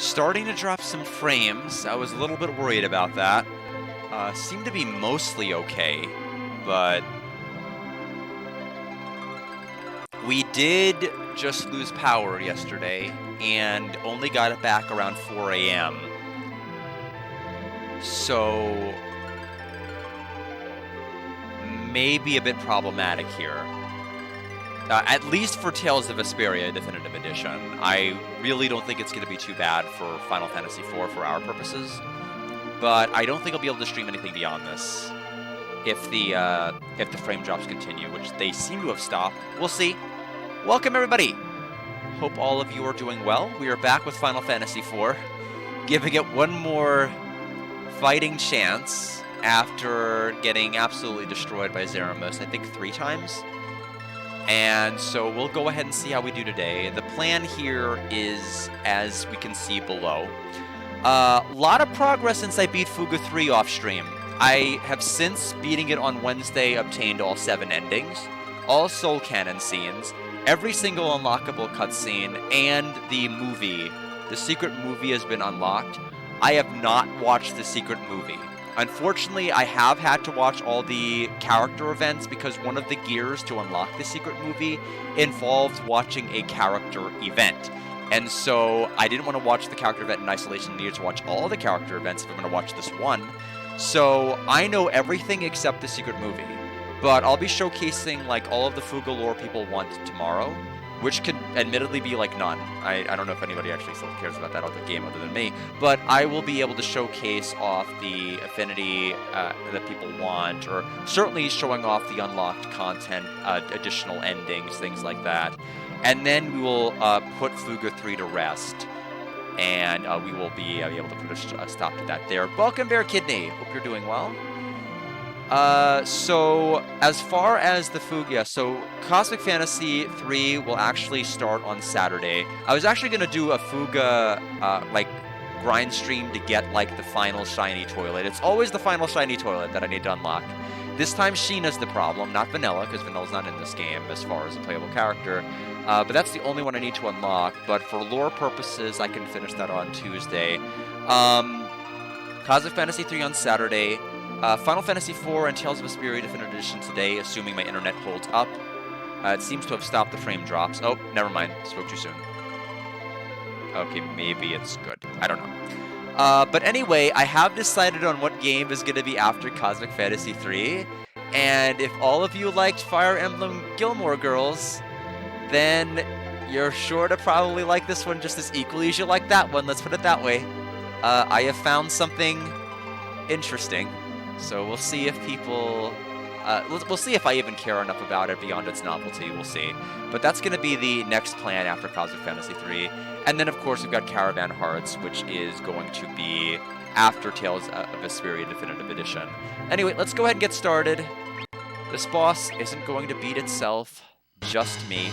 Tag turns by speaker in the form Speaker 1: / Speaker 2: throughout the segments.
Speaker 1: Starting to drop some frames. I was a little bit worried about that. Seemed to be mostly okay, but we did just lose power yesterday and only got it back around 4 a.m. So maybe a bit problematic here. At least for Tales of Vesperia Definitive Edition. I really don't think it's going to be too bad for Final Fantasy IV for our purposes. But I don't think I'll be able to stream anything beyond this if the frame drops continue, which they seem to have stopped. We'll see. Welcome, everybody! Hope all of you are doing well. We are back with Final Fantasy IV, giving it one more fighting chance after getting absolutely destroyed by Zeromus, I think 3 times. And so we'll go ahead and see how we do today. The plan here is, as we can see below, a lot of progress since I beat Fuga 3 off stream. I have since, beating it on Wednesday, obtained all 7 endings, all soul canon scenes, every single unlockable cutscene, and the movie. The secret movie has been unlocked. I have not watched the secret movie. Unfortunately, I have had to watch all the character events because one of the gears to unlock the secret movie involves watching a character event. And so I didn't want to watch the character event in isolation. I needed to watch all the character events if I'm going to watch this one. So I know everything except the secret movie. But I'll be showcasing like all of the Fuga lore people want tomorrow, which could admittedly be like none. I don't know if anybody actually still cares about that other game other than me, but I will be able to showcase off the affinity that people want, or certainly showing off the unlocked content, additional endings, things like that. And then we will put Fuga 3 to rest, and we will be able to put a stop to that there. Welcome, Bear Kidney. Hope you're doing well. So as far as the Fuga, so Cosmic Fantasy 3 will actually start on Saturday. I was actually going to do a Fuga, like, grind stream to get, like, the final shiny toilet. It's always the final shiny toilet that I need to unlock. This time Sheena's the problem, not Vanilla, because Vanilla's not in this game as far as a playable character. But that's the only one I need to unlock. But for lore purposes, I can finish that on Tuesday. Cosmic Fantasy 3 on Saturday. Final Fantasy IV and Tales of Vesperia Definitive Edition today, assuming my internet holds up. It seems to have stopped the frame drops. Oh, never mind. Spoke too soon. Okay, maybe it's good. I don't know. But anyway, I have decided on what game is going to be after Cosmic Fantasy 3. And if all of you liked Fire Emblem Gilmore Girls, then you're sure to probably like this one just as equally as you like that one. Let's put it that way. I have found something interesting. So we'll see if people, we'll see if I even care enough about it beyond its novelty, we'll see. But that's going to be the next plan after Cosmic Fantasy 3. And then, of course, we've got Caravan Hearts, which is going to be after Tales of Vesperia Definitive Edition. Anyway, let's go ahead and get started. This boss isn't going to beat itself, just me.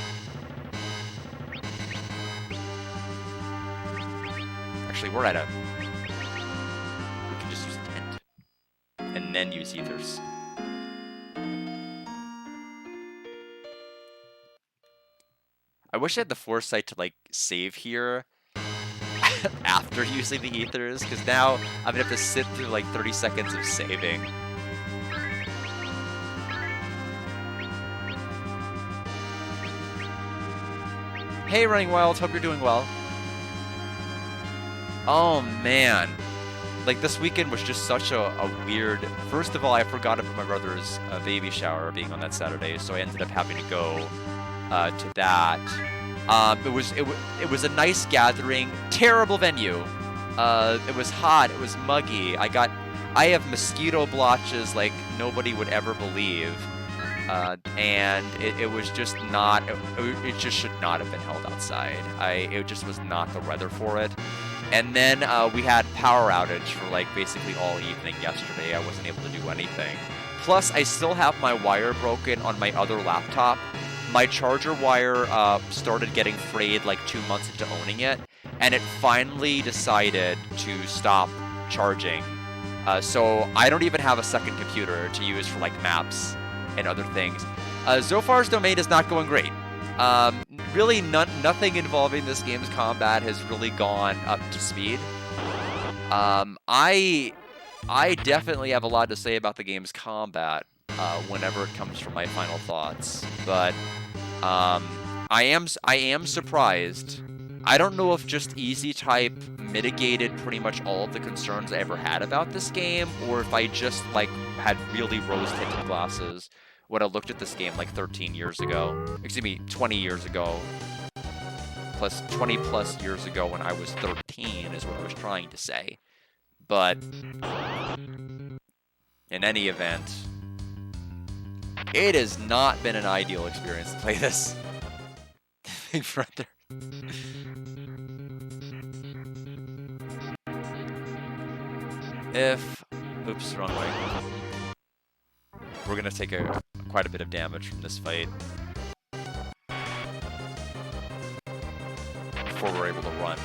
Speaker 1: Actually, we're at a... we can just use a tent. And then use ethers. I wish I had the foresight to, like, save here after using the ethers, because now I'm gonna have to sit through, like, 30 seconds of saving. Hey, Running Wild, hope you're doing well. Oh, man. Like, this weekend was just such a weird... First of all, I forgot about my brother's baby shower being on that Saturday, so I ended up having to go to that. It was a nice gathering. Terrible venue. It was hot. It was muggy. I have mosquito blotches like nobody would ever believe. And it was just not... It just should not have been held outside. It just was not the weather for it. And then we had power outage for like basically all evening yesterday. I wasn't able to do anything. Plus, I still have my wire broken on my other laptop. My charger wire started getting frayed like 2 months into owning it, and it finally decided to stop charging. So I don't even have a second computer to use for like maps and other things. Zophar's domain is not going great. really nothing involving this game's combat has really gone up to speed. I definitely have a lot to say about the game's combat whenever it comes from my final thoughts, but I am surprised. I don't know if just easy type mitigated pretty much all of the concerns I ever had about this game, or if I just like had really rose-tinted glasses when I looked at this game like 13 years ago. Excuse me, 20 years ago. Plus 20 plus years ago when I was 13 is what I was trying to say. But in any event, it has not been an ideal experience to play this. Big brother. Oops, wrong way. We're gonna take quite a bit of damage from this fight before we're able to run.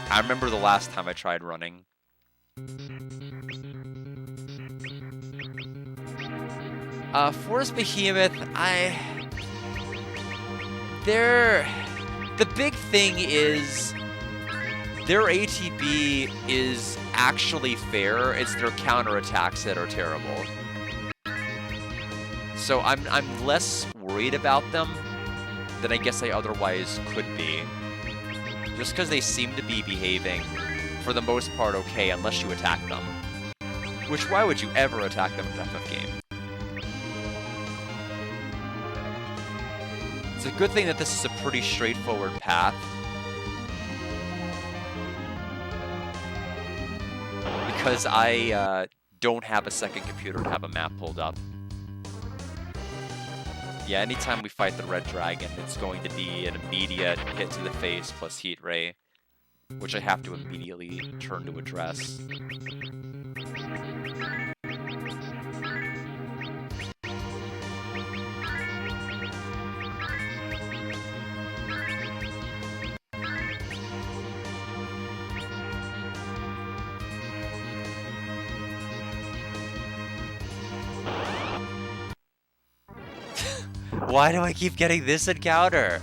Speaker 1: I remember the last time I tried running. Forest Behemoth, the big thing is their ATB is actually fair. It's their counterattacks that are terrible. So I'm less worried about them than I guess I otherwise could be. Just because they seem to be behaving, for the most part, okay, unless you attack them. Which, why would you ever attack them in an FF game? It's a good thing that this is a pretty straightforward path. Because I don't have a second computer to have a map pulled up. Yeah, anytime we fight the Red Dragon, it's going to be an immediate hit to the face plus Heat Ray, which I have to immediately turn to address. Why do I keep getting this encounter?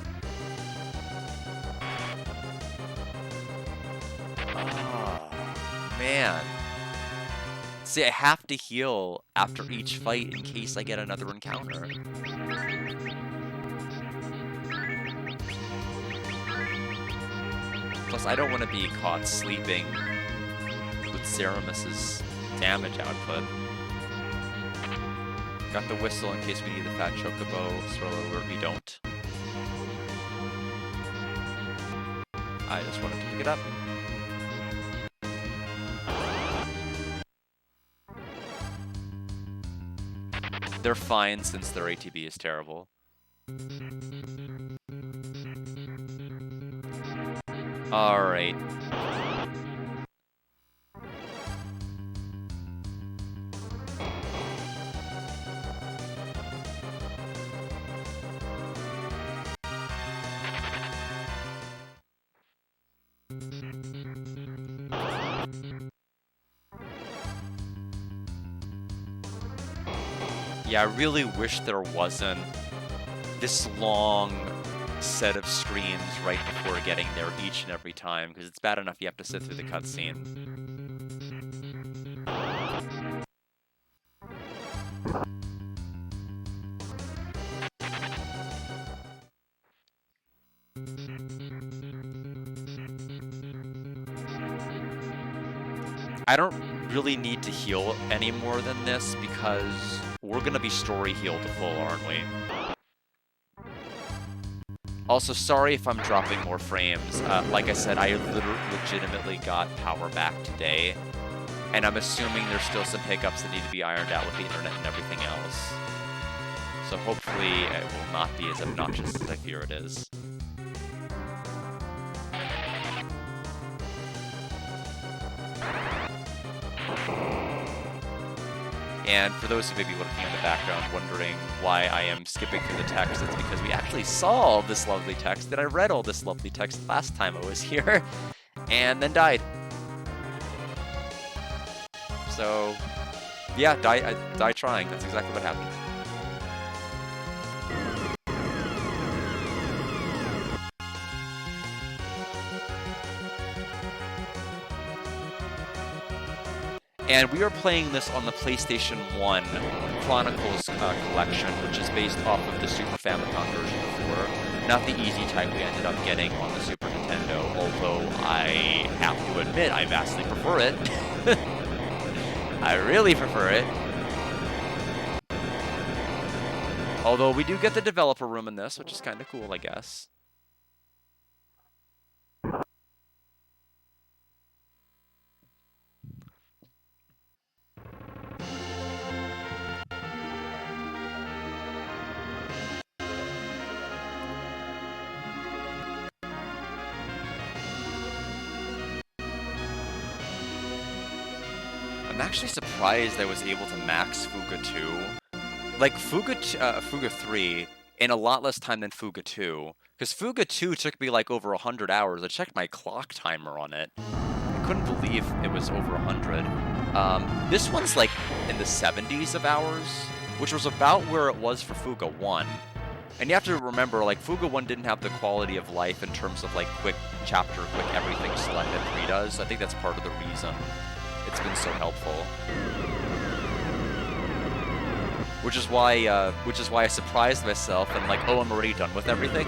Speaker 1: Oh, man. See, I have to heal after each fight in case I get another encounter. Plus, I don't want to be caught sleeping with Zeromus's damage output. Got the whistle in case we need the fat chocobo. Swirl over, we don't. I just wanted to pick it up. They're fine since their ATB is terrible. Alright. Yeah, I really wish there wasn't this long set of screens right before getting there each and every time, because it's bad enough you have to sit through the cutscene. I don't really need to heal any more than this because we're gonna be story healed to full, aren't we? Also, sorry if I'm dropping more frames. Like I said, I legitimately got power back today, and I'm assuming there's still some hiccups that need to be ironed out with the internet and everything else. So hopefully it will not be as obnoxious as I fear it is. And for those who may be looking in the background wondering why I am skipping through the text, it's because we actually saw all this lovely text, and I read all this lovely text last time I was here, and then died. So, yeah, die trying. That's exactly what happened. And we are playing this on the PlayStation 1 Chronicles collection, which is based off of the Super Famicom version of 4. Not the easy type we ended up getting on the Super Nintendo, although I have to admit I vastly prefer it. I really prefer it. Although we do get the developer room in this, which is kind of cool, I guess. I'm actually surprised I was able to max Fuga 2. Like, Fuga 3 in a lot less time than Fuga 2. Because Fuga 2 took me like over 100 hours. I checked my clock timer on it. I couldn't believe it was over 100. This one's like in the 70s of hours, which was about where it was for Fuga 1. And you have to remember, like, Fuga 1 didn't have the quality of life in terms of, like, quick chapter, quick everything select that 3 does. I think that's part of the reason it's been so helpful. Which is why I surprised myself and like, oh, I'm already done with everything.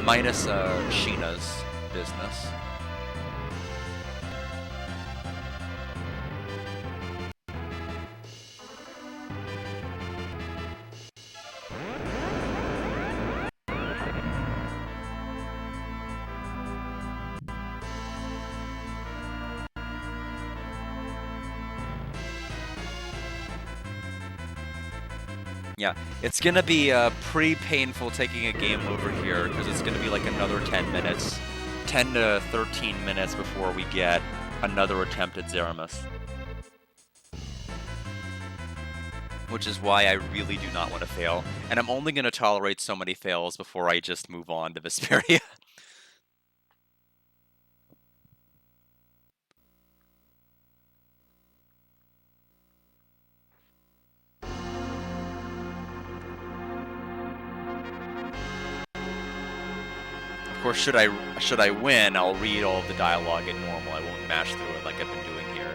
Speaker 1: Minus Sheena's business. Yeah, it's gonna be pretty painful taking a game over here because it's gonna be like another 10 minutes, 10 to 13 minutes before we get another attempt at Zeromus. Which is why I really do not want to fail, and I'm only gonna tolerate so many fails before I just move on to Vesperia. Of course, should I win, I'll read all of the dialogue at normal. I won't mash through it like I've been doing here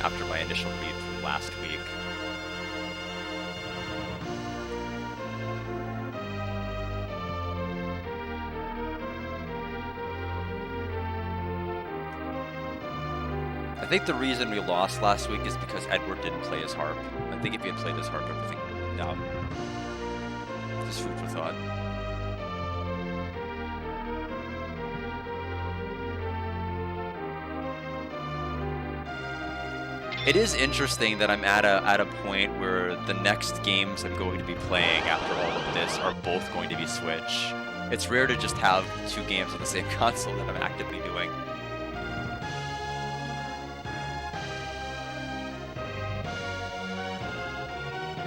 Speaker 1: after my initial read from last week. I think the reason we lost last week is because Edward didn't play his harp. I think if he had played his harp, everything would have worked out. Just food for thought. It is interesting that I'm at a point where the next games I'm going to be playing after all of this are both going to be Switch. It's rare to just have 2 games on the same console that I'm actively doing.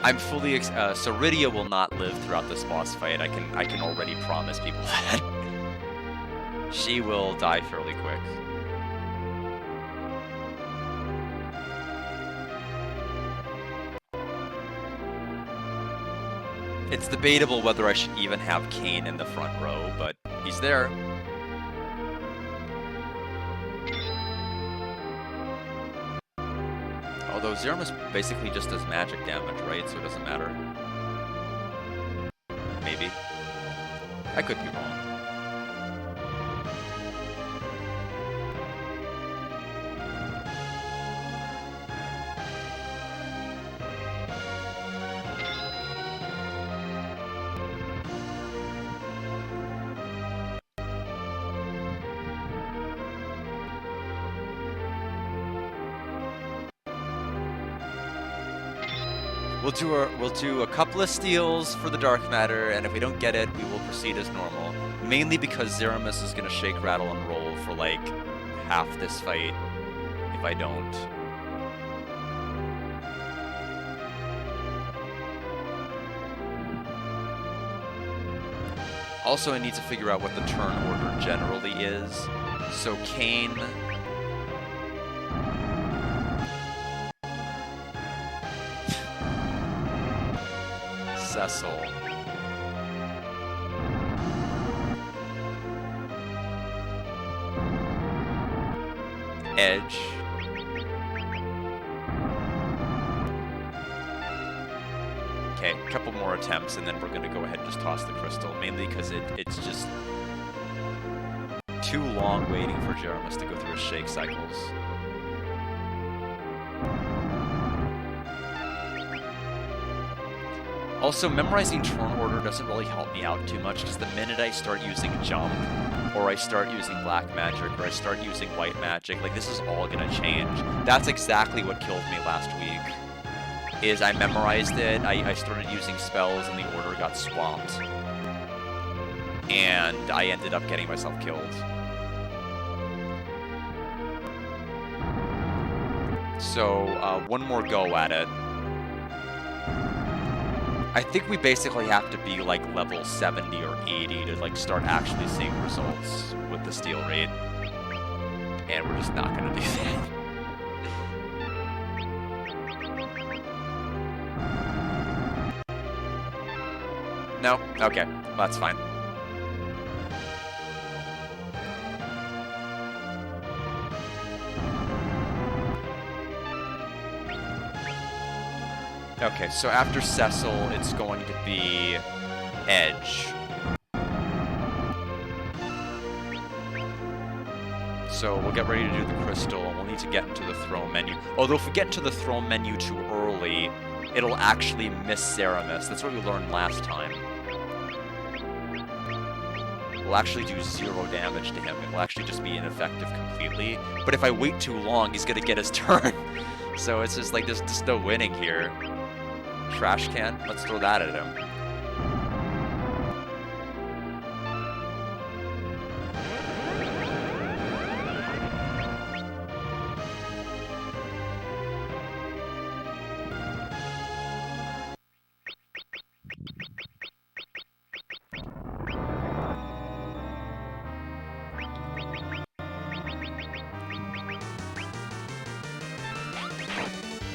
Speaker 1: I'm fully Ceridia will not live throughout this boss fight. I can already promise people that. She will die fairly quick. It's debatable whether I should even have Kane in the front row, but he's there. Although Zeromus basically just does magic damage, right? So it doesn't matter. Maybe. I could be wrong. We'll do a couple of steals for the dark matter, and if we don't get it, we will proceed as normal. Mainly because Zeromus is gonna shake, rattle, and roll for like half this fight if I don't. Also, I need to figure out what the turn order generally is. So Kane. Cecil. Edge. more attempts, and then we're going to go ahead and just toss the crystal, mainly because it's just too long waiting for Zeromus to go through his shake cycles. Also, memorizing turn order doesn't really help me out too much, because the minute I start using jump, or I start using black magic, or I start using white magic, like, this is all gonna change. That's exactly what killed me last week, is I memorized it, I started using spells, and the order got swapped. And I ended up getting myself killed. So, one more go at it. I think we basically have to be like level 70 or 80 to like start actually seeing results with the steal rate. And we're just not gonna do that. No? Okay. That's fine. Okay, so after Cecil, it's going to be Edge. So we'll get ready to do the crystal, and we'll need to get into the throne menu. Although if we get into the throne menu too early, it'll actually miss Zeromus. That's what we learned last time. We'll actually do 0 damage to him. It will actually just be ineffective completely. But if I wait too long, he's gonna get his turn. So it's just like, there's just no winning here. Trash can? Let's throw that at him.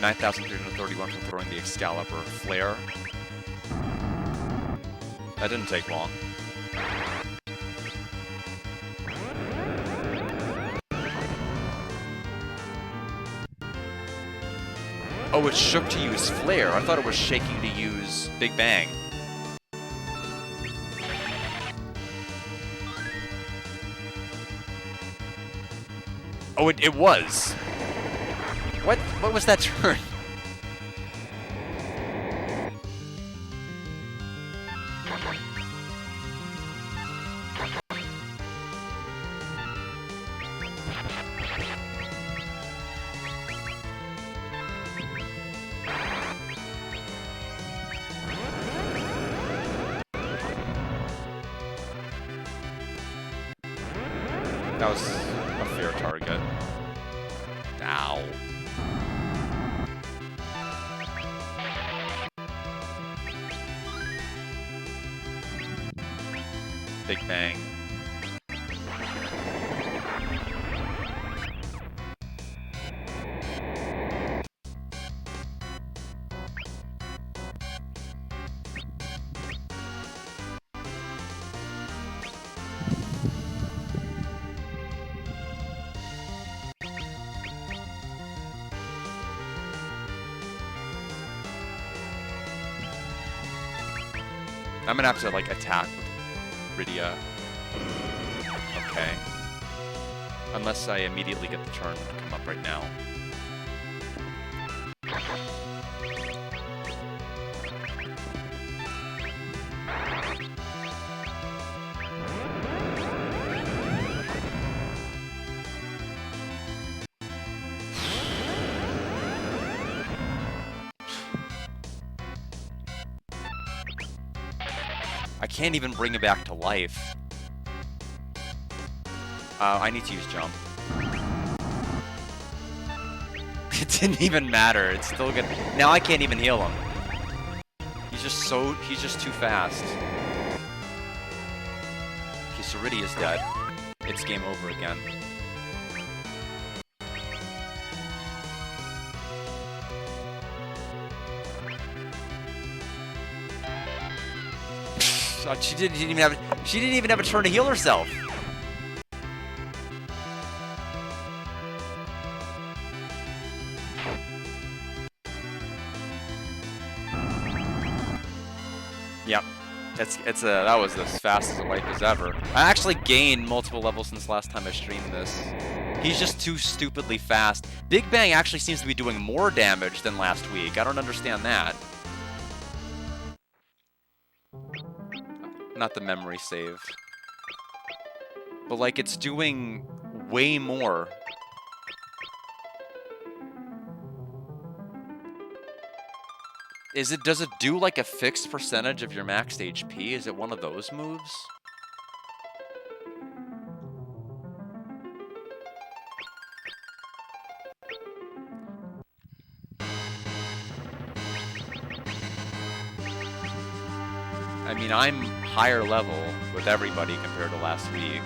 Speaker 1: $9,331 for throwing the Excalibur Flare. That didn't take long. Oh, it shook to use Flare. I thought it was shaking to use Big Bang. Oh, it was. What was that turn? That was a fair target. Ow. Big Bang. I'm gonna have to, like, attack with Rydia. Okay. Unless I immediately get the turn to come up right now. I can't even bring it back to life. I need to use jump. It didn't even matter. It's still good. Now I can't even heal him. He's just too fast. Okay, so Rydia's dead. It's game over again. She didn't even have a turn to heal herself. That was as fast as a wipe as ever. I actually gained multiple levels since last time I streamed this. He's just too stupidly fast. Big Bang actually seems to be doing more damage than last week. I don't understand that. Not the memory save. But like it's doing way more. Does it do like a fixed percentage of your maxed HP? Is it one of those moves? I mean, I'm higher level with everybody compared to last week.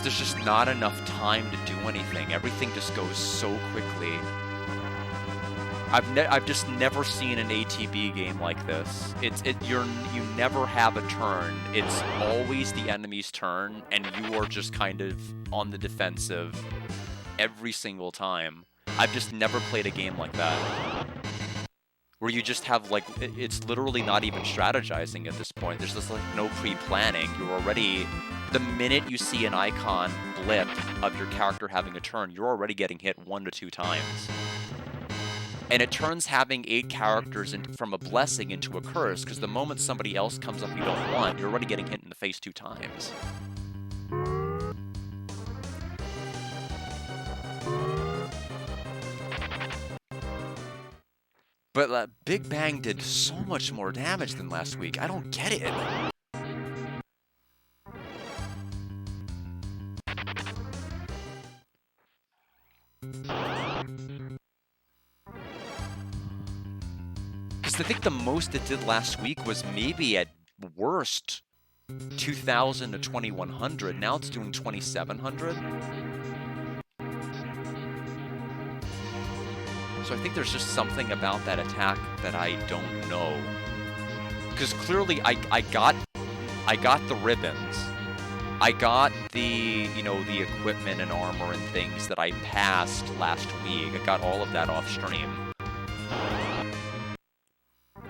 Speaker 1: There's just not enough time to do anything. Everything just goes so quickly. I've just never seen an ATB game like this. You never have a turn. It's always the enemy's turn, and you are just kind of on the defensive every single time. I've just never played a game like that. Where you just have, like, it's literally not even strategizing at this point. There's just, like, no pre-planning. You're already, the minute you see an icon blip of your character having a turn, you're already getting hit 1 to 2 times. And it turns having 8 characters from a blessing into a curse, because the moment somebody else comes up you don't want, you're already getting hit in the face 2 times. But Big Bang did so much more damage than last week. I don't get it. Because I think the most it did last week was maybe at worst 2,000 to 2,100. Now it's doing 2,700. So I think there's just something about that attack that I don't know. Because clearly I got the ribbons. I got the, the equipment and armor and things that I passed last week. I got all of that off stream.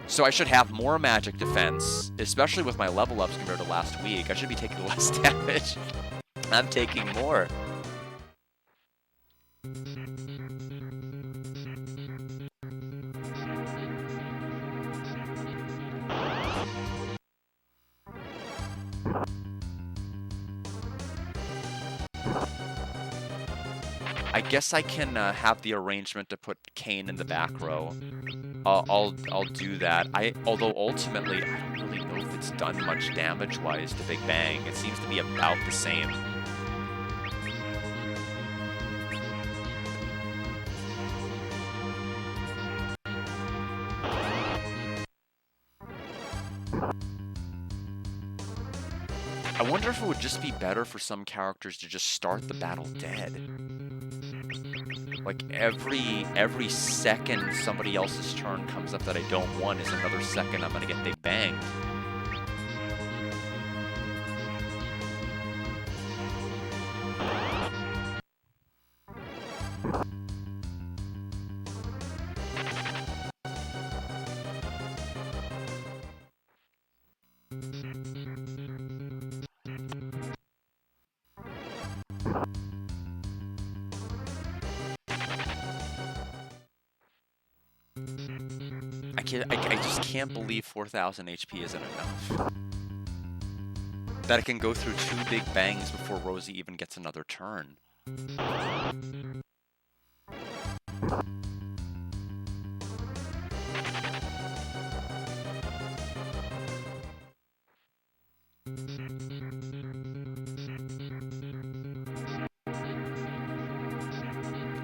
Speaker 1: So I should have more magic defense, especially with my level ups compared to last week. I should be taking less damage. I'm taking more. I guess I can have the arrangement to put Kane in the back row. I'll do that. Although ultimately, I don't really know if it's done much damage-wise to Big Bang. It seems to be about the same. I wonder if it would just be better for some characters to just start the battle dead. Like, every second somebody else's turn comes up that I don't want is another second I'm gonna get Big Banged. I just can't believe 4,000 HP isn't enough. That I can go through 2 Big Bangs before Rosie even gets another turn.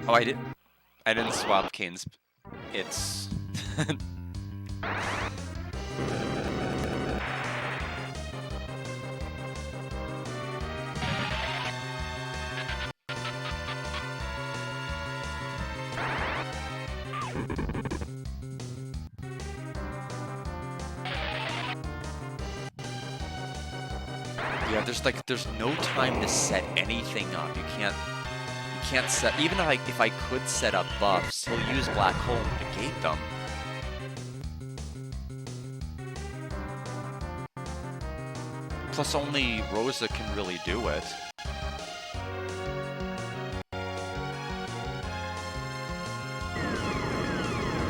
Speaker 1: Oh, I didn't swap Kane's. It's... Yeah, there's no time to set anything up. You can't can't set... Even if I could set up buffs, he'll use Black Hole to negate them. Plus, only Rosa can really do it.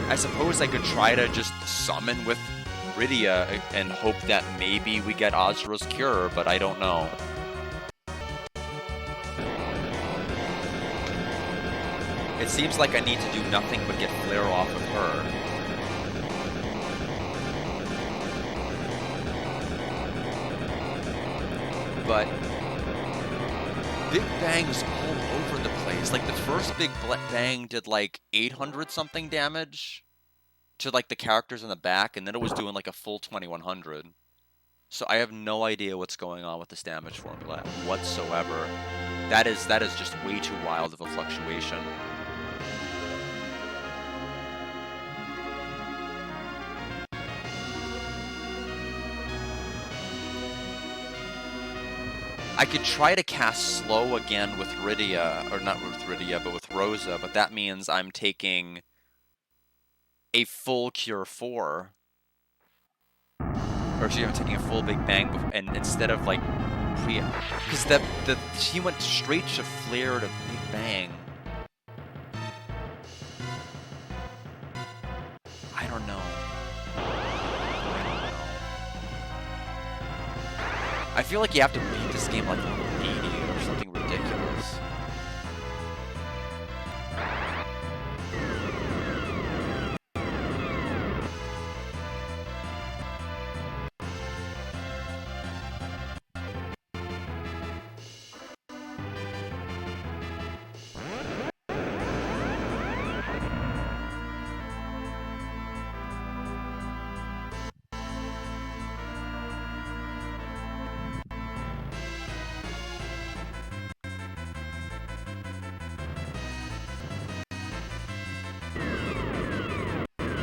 Speaker 1: I suppose I could try to just summon with Rydia and hope that maybe we get Azura's Cure, but I don't know. It seems like I need to do nothing but get Flare off of her. But Big Bang's all over the place. Like, the first Big Bang did like 800 something damage to like the characters in the back, and then it was doing like a full 2100. So I have no idea what's going on with this damage formula whatsoever. That is just way too wild of a fluctuation. I could try to cast Slow again with Rydia, or not with Rydia, but with Rosa, but that means I'm taking a full Cure 4. Or actually, I'm taking a full Big Bang, and instead of like because she went straight to Flare to Big Bang. I don't know. I feel like you have to beat this game like level 80 or something ridiculous.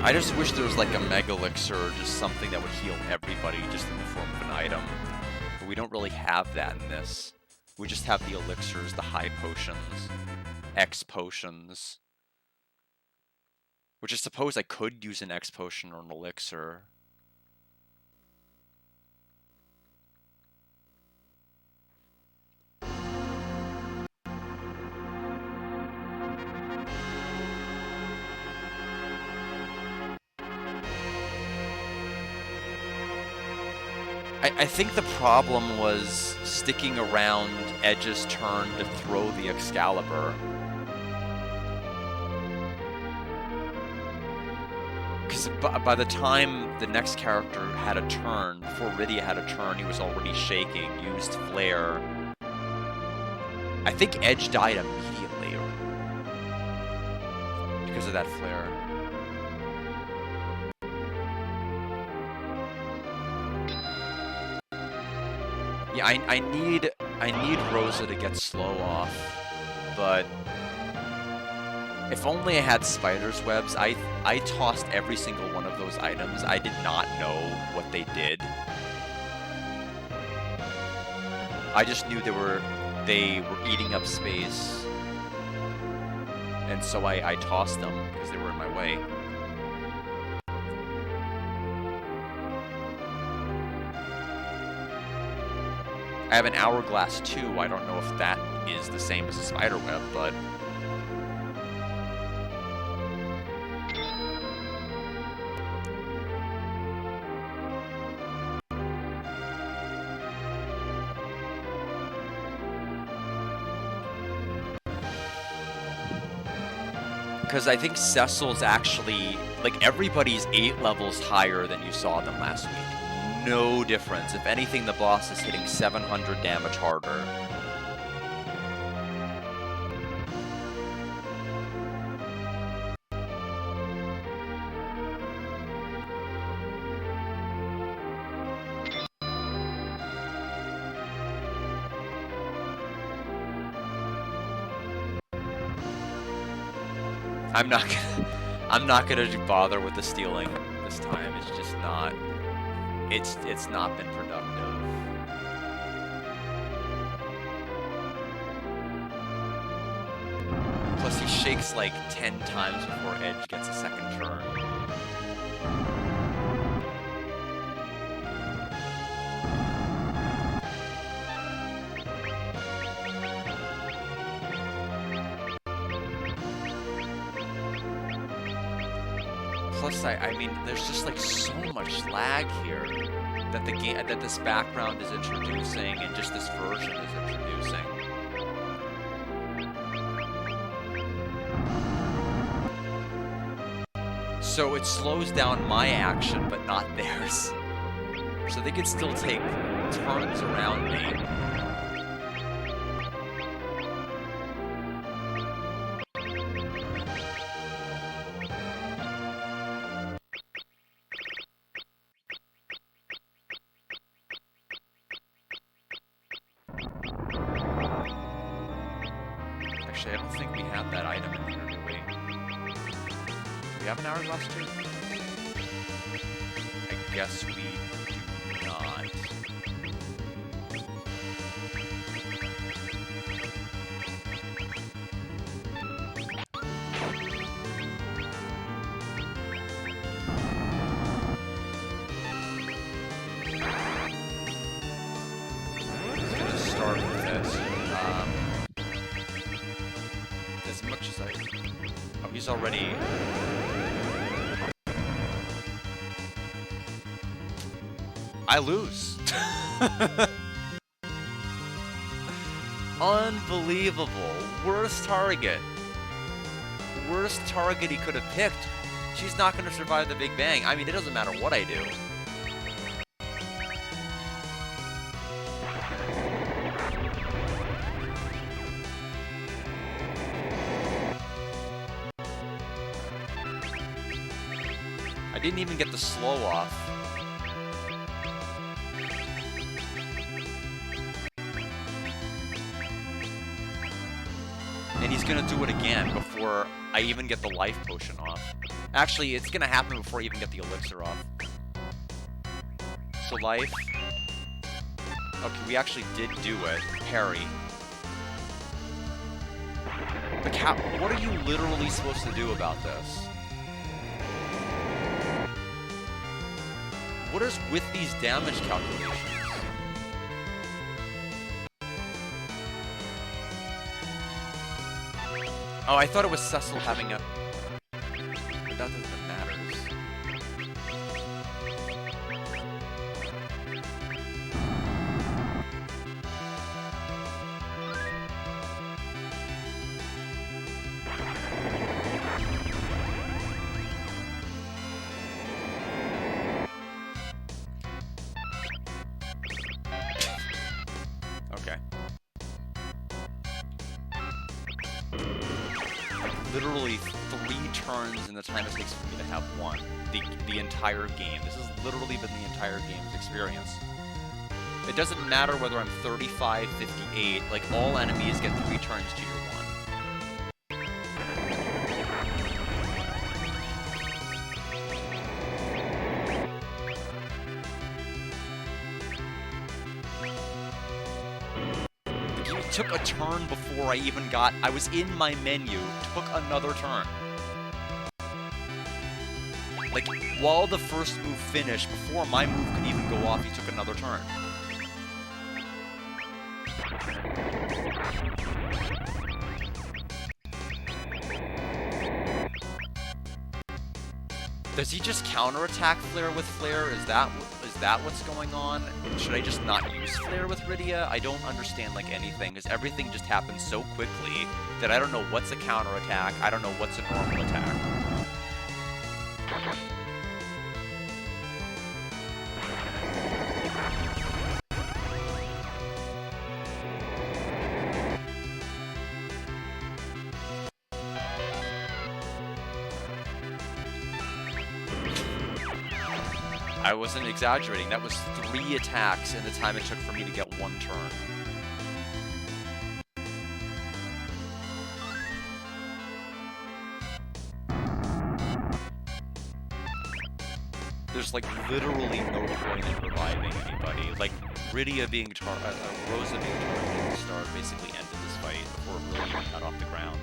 Speaker 1: I just wish there was like a Mega Elixir or just something that would heal everybody just in the form of an item. But we don't really have that in this. We just have the elixirs, the high potions, X potions. Which I suppose I could use an X potion or an elixir. I think the problem was sticking around Edge's turn to throw the Excalibur. Because by the time the next character had a turn, before Rydia had a turn, he was already shaking, used Flare. I think Edge died immediately because of that Flare. Yeah, I need Rosa to get slow off, but if only I had Spider's Webs. I tossed every single one of those items. I did not know what they did. I just knew they were eating up space, and so I tossed them because they were in my way. I have an Hourglass too. I don't know if that is the same as a Spiderweb, but... Because I think Cecil's actually... Like, everybody's 8 levels higher than you saw them last week. No difference. If anything, the boss is hitting 700 damage harder. I'm not gonna bother with the stealing this time. It's just not. It's not been productive. Plus he shakes like 10 times before Edge gets a second turn. Plus, I mean, there's just like so much lag here that the game, that this background is introducing, and just this version is introducing. So it slows down my action, but not theirs. So they can still take turns around me. Actually, I don't think we have that item in here, do we? Do we have an hourglass too? I guess we do not. Just gonna start with this. As much as I... Oh, he's already... I lose. Unbelievable. Worst target. Worst target he could have picked. She's not going to survive the Big Bang. I mean, it doesn't matter what I do. I didn't even get the slow off. And he's gonna do it again before I even get the life potion off. Actually, it's gonna happen before I even get the elixir off. So life. Okay, we actually did do it. Parry. But what are you literally supposed to do about this? What is with these damage calculations? Oh, I thought it was Cecil having a... But that doesn't matter. Okay. Literally 3 turns in the time it takes for me to have one. The entire game. This has literally been the entire game's experience. It doesn't matter whether I'm 35, 58, like all enemies get 3 turns to your 1. It took a turn before I even got... I was in my menu, took another turn. Like, while the first move finished, before my move could even go off, he took another turn. Does he just counterattack Flare with Flare? Is that what's going on? Should I just not use Flare with Rydia? I don't understand, like, anything, because everything just happens so quickly that I don't know what's a counterattack, I don't know what's a normal attack. I wasn't exaggerating. That was 3 attacks in the time it took for me to get 1 turn. There's like literally no point in reviving anybody. Like Rydia being Rosa being targeted at the start basically ended this fight before it really even got off the ground.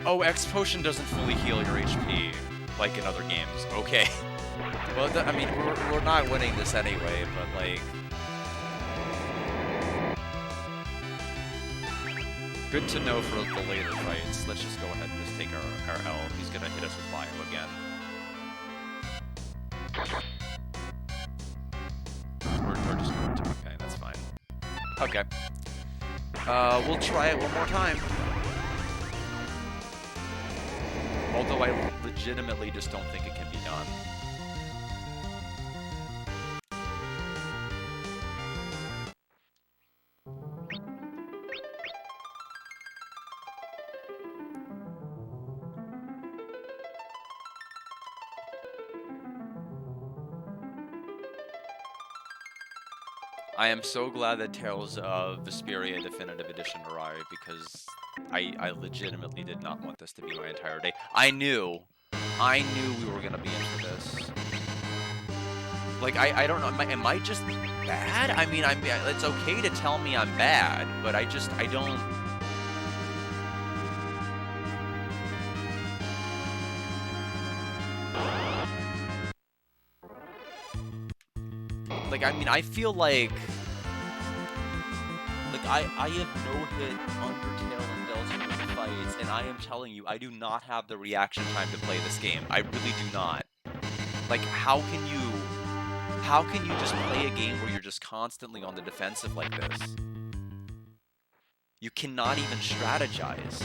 Speaker 1: Oh, X Potion doesn't fully heal your HP, like in other games. Okay. Well, I mean, we're not winning this anyway, but, like... Good to know for the later fights. Let's just go ahead and just take our L. He's gonna hit us with Bio again. We're just going to... Okay, that's fine. Okay. We'll try it one more time. Although I legitimately just don't think it can be done. I am so glad that Tales of Vesperia Definitive Edition arrived, because I legitimately did not want this to be my entire day. I knew we were gonna be in for this. Like, I don't know, am I just bad? I mean, it's okay to tell me I'm bad, but I don't... Like, I mean, I feel like I have no hit Undertale and Delta in fights, and I am telling you, I do not have the reaction time to play this game. I really do not. Like, how can you just play a game where you're just constantly on the defensive like this? You cannot even strategize.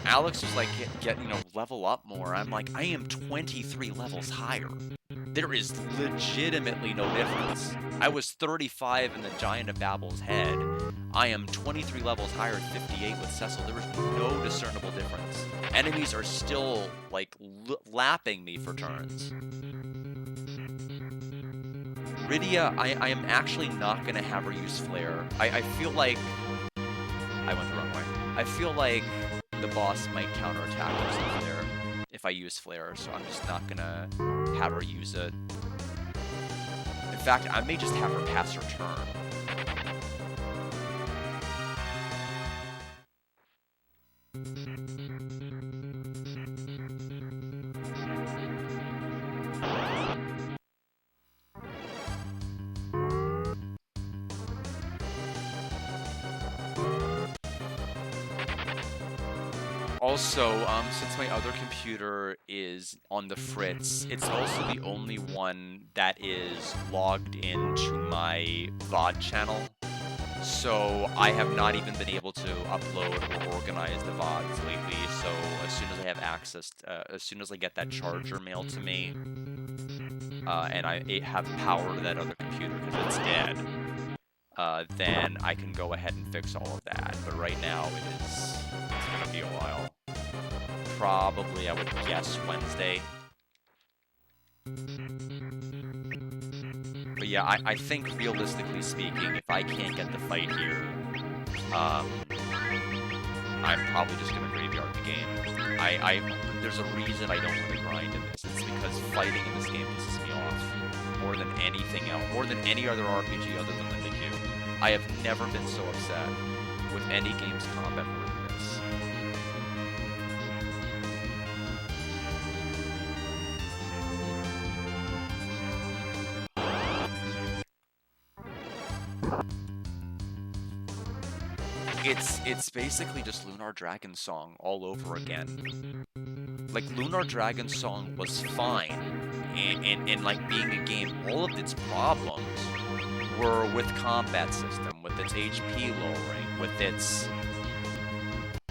Speaker 1: Alex was like, you know, level up more. I'm like, I am 23 levels higher. There is legitimately no difference. I was 35 in the Giant of Babel's head. I am 23 levels higher at 58 with Cecil. There is no discernible difference. Enemies are still, like, lapping me for turns. Rydia, I am actually not going to have her use Flare. I feel like... I went the wrong way. I feel like the boss might counterattack using Flare if I use Flare, so I'm just not gonna have her use it. In fact, I may just have her pass her turn. Also, since my other computer is on the fritz, it's also the only one that is logged into my VOD channel. So I have not even been able to upload or organize the VODs lately. So as soon as I have access, as soon as I get that charger mailed to me, and I have power to that other computer because it's dead, then I can go ahead and fix all of that. But right now it's gonna be a while. Probably, I would guess, Wednesday. But yeah, I think, realistically speaking, if I can't get the fight here, I'm probably just gonna graveyard the game. There's a reason I don't really grind in this. It's because fighting in this game pisses me off more than anything else, more than any other RPG other than Limit Q. I have never been so upset with any game's combat more than this. It's basically just Lunar Dragon Song all over again. Like, Lunar Dragon Song was fine, and like being a game. All of its problems were with combat system, with its HP lowering,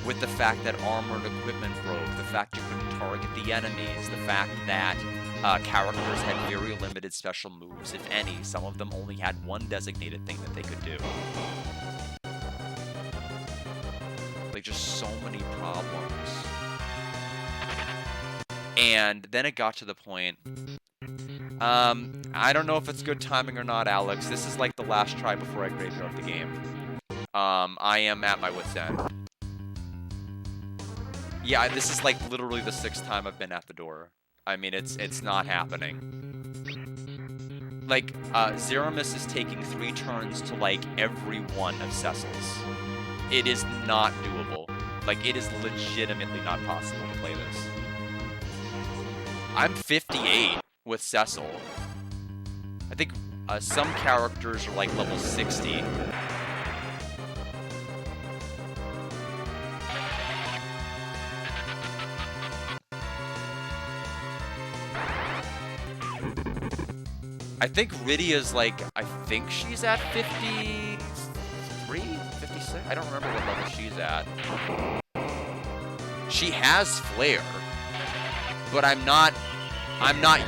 Speaker 1: with the fact that armored equipment broke, the fact you couldn't target the enemies, the fact that characters had very limited special moves, if any. Some of them only had one designated thing that they could do. Like, just so many problems. And then it got to the point, I don't know if it's good timing or not, Alex. This is like the last try before I graveyard the game. I am at my wit's end. Yeah, this is like literally the 6th time I've been at the door. I mean, it's not happening. Like, Zeromus is taking 3 turns to, like, every one of Cecil's. It is not doable. Like, it is legitimately not possible to play this. I'm 58 with Cecil. I think some characters are, like, level 60. I think Rydia's like, I think she's at 53? 56? I don't remember what level she's at. She has Flare, but I'm not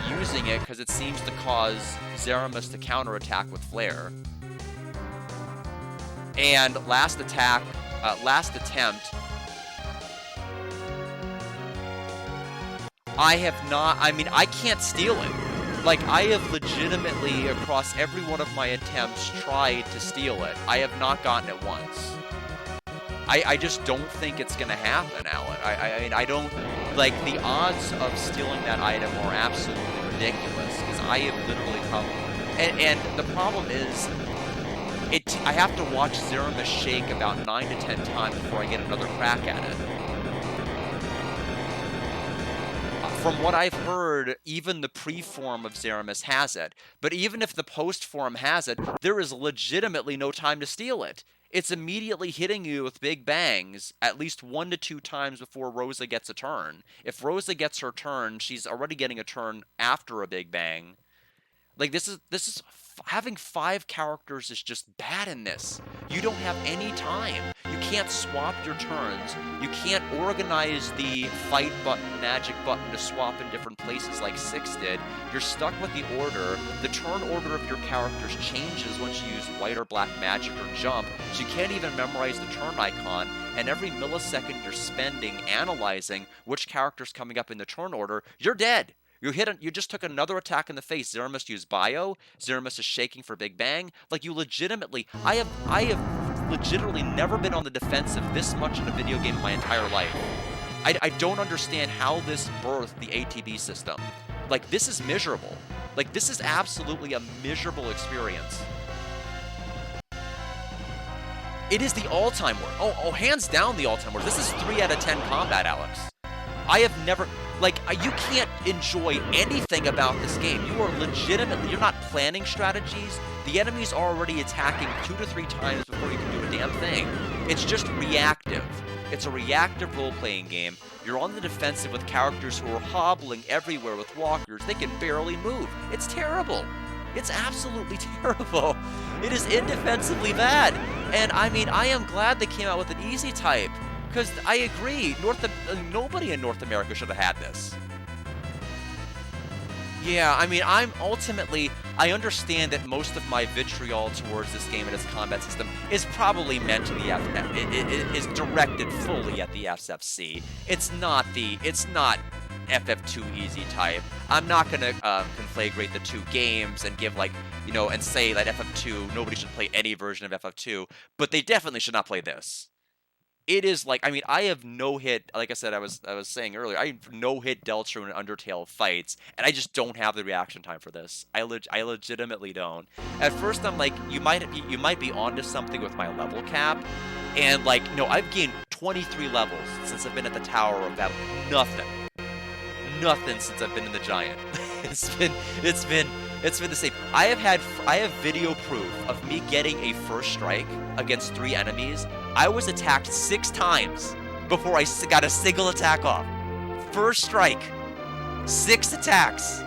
Speaker 1: using it because it seems to cause Zeromus to counterattack with Flare. And last attempt, I can't steal it. Like, I have legitimately, across every one of my attempts, tried to steal it. I have not gotten it once. I just don't think it's gonna happen, Alan. I mean, I don't... Like, the odds of stealing that item are absolutely ridiculous, because I have literally come... And the problem is, I have to watch Zeromus shake about 9 to 10 times before I get another crack at it. From what I've heard, even the pre-form of Zeromus has it. But even if the post-form has it, there is legitimately no time to steal it. It's immediately hitting you with big bangs at least 1 to 2 times before Rosa gets a turn. If Rosa gets her turn, she's already getting a turn after a big bang. Like, having 5 characters is just bad in this. You don't have any time. You can't swap your turns. You can't organize the fight button, magic button to swap in different places like 6 did. You're stuck with the order. The turn order of your characters changes once you use white or black magic or jump, so you can't even memorize the turn icon, and every millisecond you're spending analyzing which character's coming up in the turn order, you're dead. You just took another attack in the face. Zeromus used Bio. Zeromus is shaking for Big Bang. Like, you legitimately... I have legitimately never been on the defensive this much in a video game in my entire life. I don't understand how this birthed the ATB system. Like, this is miserable. Like, this is absolutely a miserable experience. It is the all-time worst. Oh, hands down the all-time worst. This is 3 out of 10 combat, Alex. I have never... Like, you can't enjoy anything about this game. You are legitimately... You're not planning strategies. The enemies are already attacking 2 to 3 times before you can do a damn thing. It's just reactive. It's a reactive role-playing game. You're on the defensive with characters who are hobbling everywhere with walkers. They can barely move. It's terrible. It's absolutely terrible. It is indefensibly bad. And, I mean, I am glad they came out with an easy type. Because I agree, nobody in North America should have had this. Yeah, I mean, I understand that most of my vitriol towards this game and its combat system is probably meant to the it is directed fully at the FFC. It's not FF2 easy type. I'm not gonna conflagrate the 2 games and give, like, you know, and say that FF2, nobody should play any version of FF2, but they definitely should not play this. It is like, I mean, I have no hit, like I said, I was saying earlier, I have no hit Deltro in Undertale fights, and I just don't have the reaction time for this. I legitimately don't. At first, I'm like, you might be onto something with my level cap, and like, no, I've gained 23 levels since I've been at the Tower of Battle. Nothing since I've been in the Giant. It's been the same. I have video proof of me getting a first strike against 3 enemies. I was attacked 6 times before I got a single attack off. First strike. 6 attacks.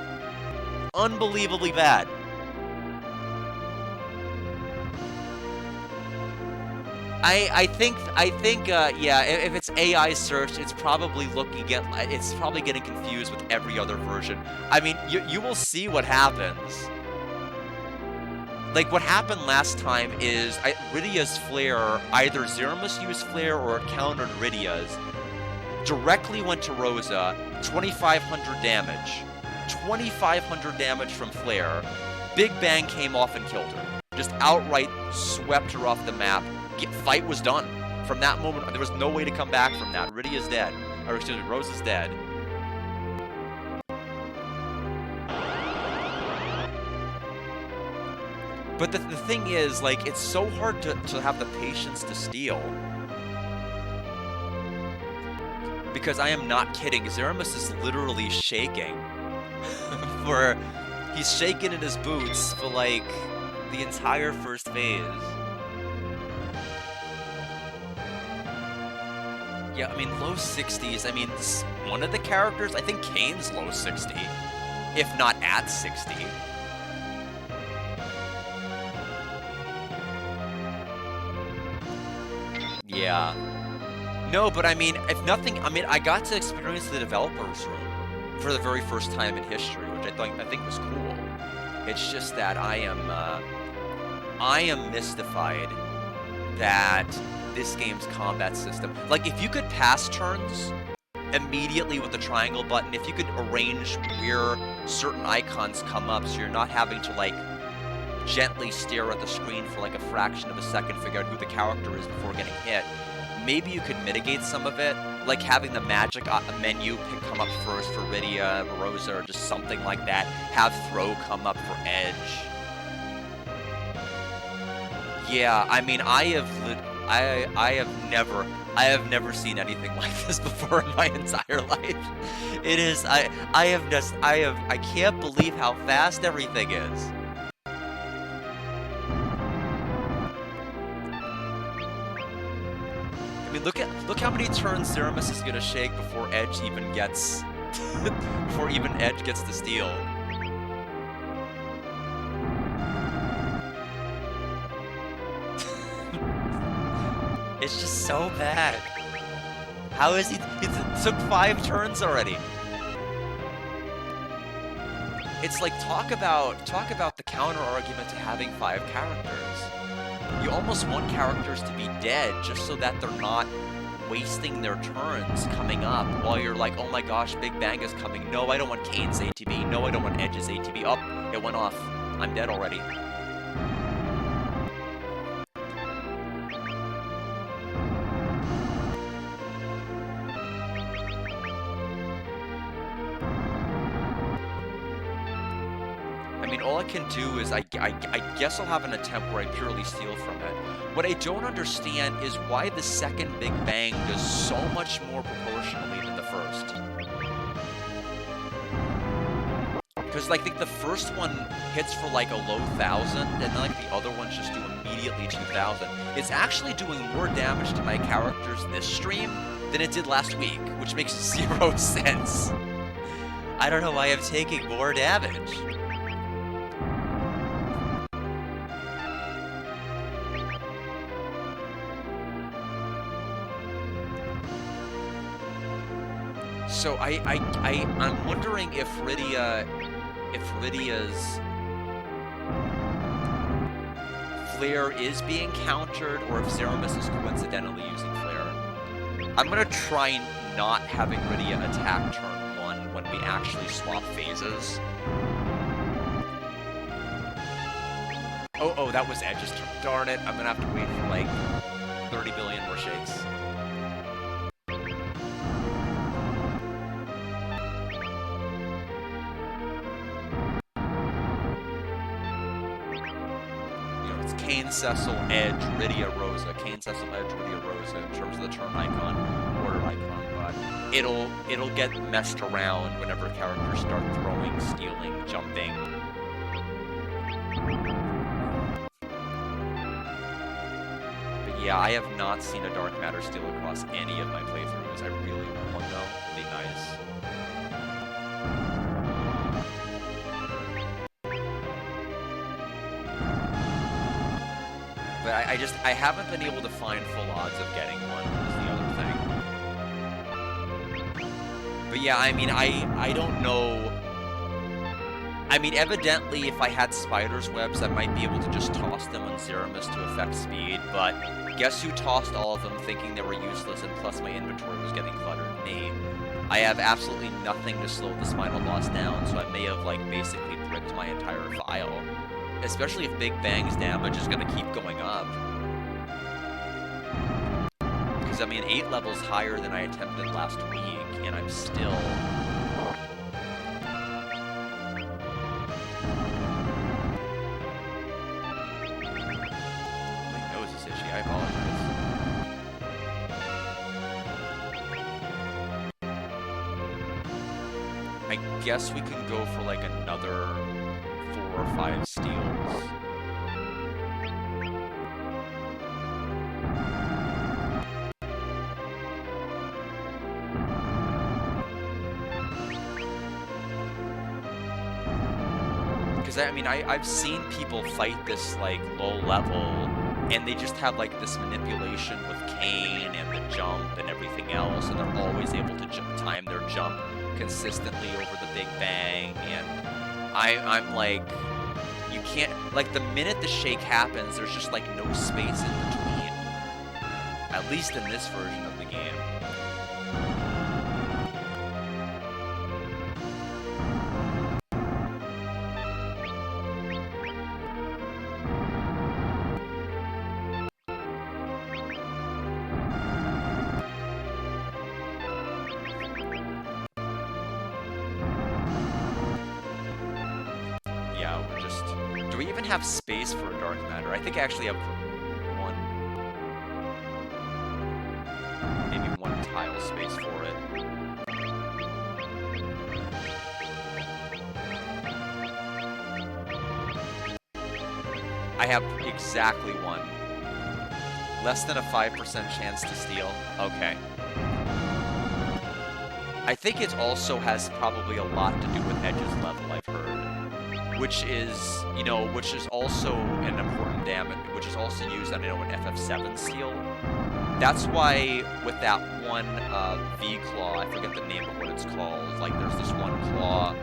Speaker 1: Unbelievably bad. I think, yeah, if it's AI search, it's probably getting confused with every other version. I mean, you will see what happens. Like, what happened last time is Rydia's Flare, either Zeromus used Flare or it countered Rydia's, directly went to Rosa, 2,500 damage. 2,500 damage from Flare. Big Bang came off and killed her. Just outright swept her off the map. Fight was done. From that moment, there was no way to come back from that. Rydia's dead. Or, excuse me, Rosa's dead. But the thing is, like, it's so hard to have the patience to steal. Because I am not kidding, Zeromus is literally shaking. He's shaking in his boots for, like, the entire first phase. Yeah, I mean, low 60s, I mean, one of the characters, I think Kane's low 60, if not at 60. Yeah. No, but I mean, if nothing, I mean, I got to experience the developer's room for the very first time in history, which I think was cool. It's just that I am mystified that this game's combat system, like, if you could pass turns immediately with the triangle button, if you could arrange where certain icons come up so you're not having to, like, gently stare at the screen for like a fraction of a second, figure out who the character is before getting hit, maybe you could mitigate some of it, like having the magic menu come up first for Rydia, Rosa, or just something like that. Have throw come up for Edge. Yeah, I mean, I have never seen anything like this before in my entire life. It is, I can't believe how fast everything is. I mean, look how many turns Zeromus is gonna shake before Edge even gets Edge gets the steal. It's just so bad. How is he took 5 turns already? It's like, talk about the counter argument to having 5 characters. You almost want characters to be dead just so that they're not wasting their turns coming up while you're like, oh my gosh, Big Bang is coming. No, I don't want Kane's ATB. No, I don't want Edge's ATB. Oh, it went off. I'm dead already. I mean, all I can do is, I guess I'll have an attempt where I purely steal from it. What I don't understand is why the second Big Bang does so much more proportionally than the first. Because I think the first one hits for like a low 1,000, and then like the other ones just do immediately 2,000. It's actually doing more damage to my characters this stream than it did last week, which makes 0 sense. I don't know why I'm taking more damage. So I'm wondering if Rydia's Flare is being countered, or if Zeromus is coincidentally using Flare. I'm gonna try not having Rydia attack turn 1 when we actually swap phases. Oh, that was Edge's turn. Darn it, I'm gonna have to wait for like 30 billion more shakes. Kane, Cecil, Edge, Rydia, Rosa. Kane, Cecil, Edge, Rydia, Rosa in terms of the turn icon, order icon, but it'll get messed around whenever characters start throwing, stealing, jumping. But yeah, I have not seen a Dark Matter steal across any of my playthroughs. I really want one though. It'd be nice. But I haven't been able to find full odds of getting one, is the other thing. But yeah, I mean, I don't know. I mean, evidently, if I had spider's webs, I might be able to just toss them on Zeromus to affect speed, but guess who tossed all of them thinking they were useless, and plus my inventory was getting cluttered? Me. I have absolutely nothing to slow the Spinal Boss down, so I may have, like, basically bricked my entire file. Especially if Big Bang's damage is gonna keep going up. Because, I mean, 8 levels higher than I attempted last week, and I'm still... guess we can go for like another 4 or 5 steals. Because I mean, I've seen people fight this like low level, and they just have like this manipulation with Cain and the jump and everything else, and they're always able to time their jump consistently over the Big Bang. And I'm like, you can't, like, the minute the shake happens, there's just like no space in between. At least in this version of the game. Do we even have space for a dark matter? I think I actually have maybe one tile space for it. I have exactly one. Less than a 5% chance to steal. Okay. I think it also has probably a lot to do with Edge's level, I've heard. Which is, you know, which is also an important damage, which is also used, I know, in FF7 steal. That's why with that one V-Claw, I forget the name of what it's called, like there's this one claw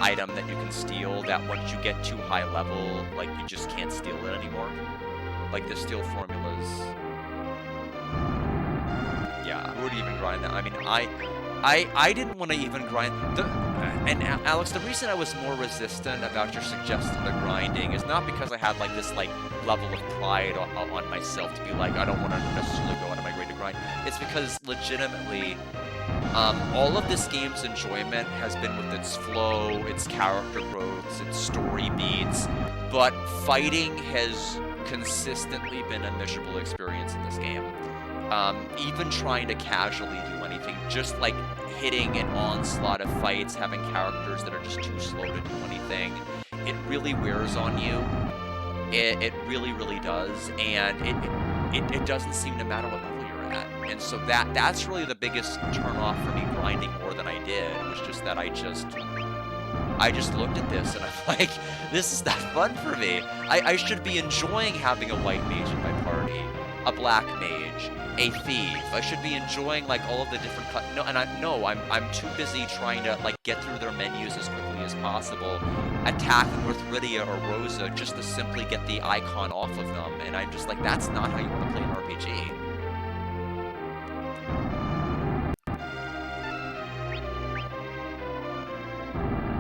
Speaker 1: item that you can steal that once you get too high level, like you just can't steal it anymore. Like the steal formulas. Yeah, who would even grind that? I mean, I didn't want to even grind and Alex, the reason I was more resistant about your suggestion of grinding is not because I had like this like level of pride on myself to be like, I don't want to necessarily go out of my way to grind. It's because legitimately, all of this game's enjoyment has been with its flow, its character growths, its story beats, but fighting has consistently been a miserable experience in this game. Even trying to casually do anything, just like hitting an onslaught of fights, having characters that are just too slow to do anything, it really wears on you. It really, really does, and it doesn't seem to matter what level you're at. And so that's really the biggest turn-off for me grinding more than I did, was just that I just looked at this and I'm like, this is not fun for me. I should be enjoying having a white mage in my party, a black mage, a thief. I should be enjoying like all of the different I'm too busy trying to like get through their menus as quickly as possible, attacking with Rydia or Rosa just to simply get the icon off of them, and I'm just like, that's not how you want to play an RPG.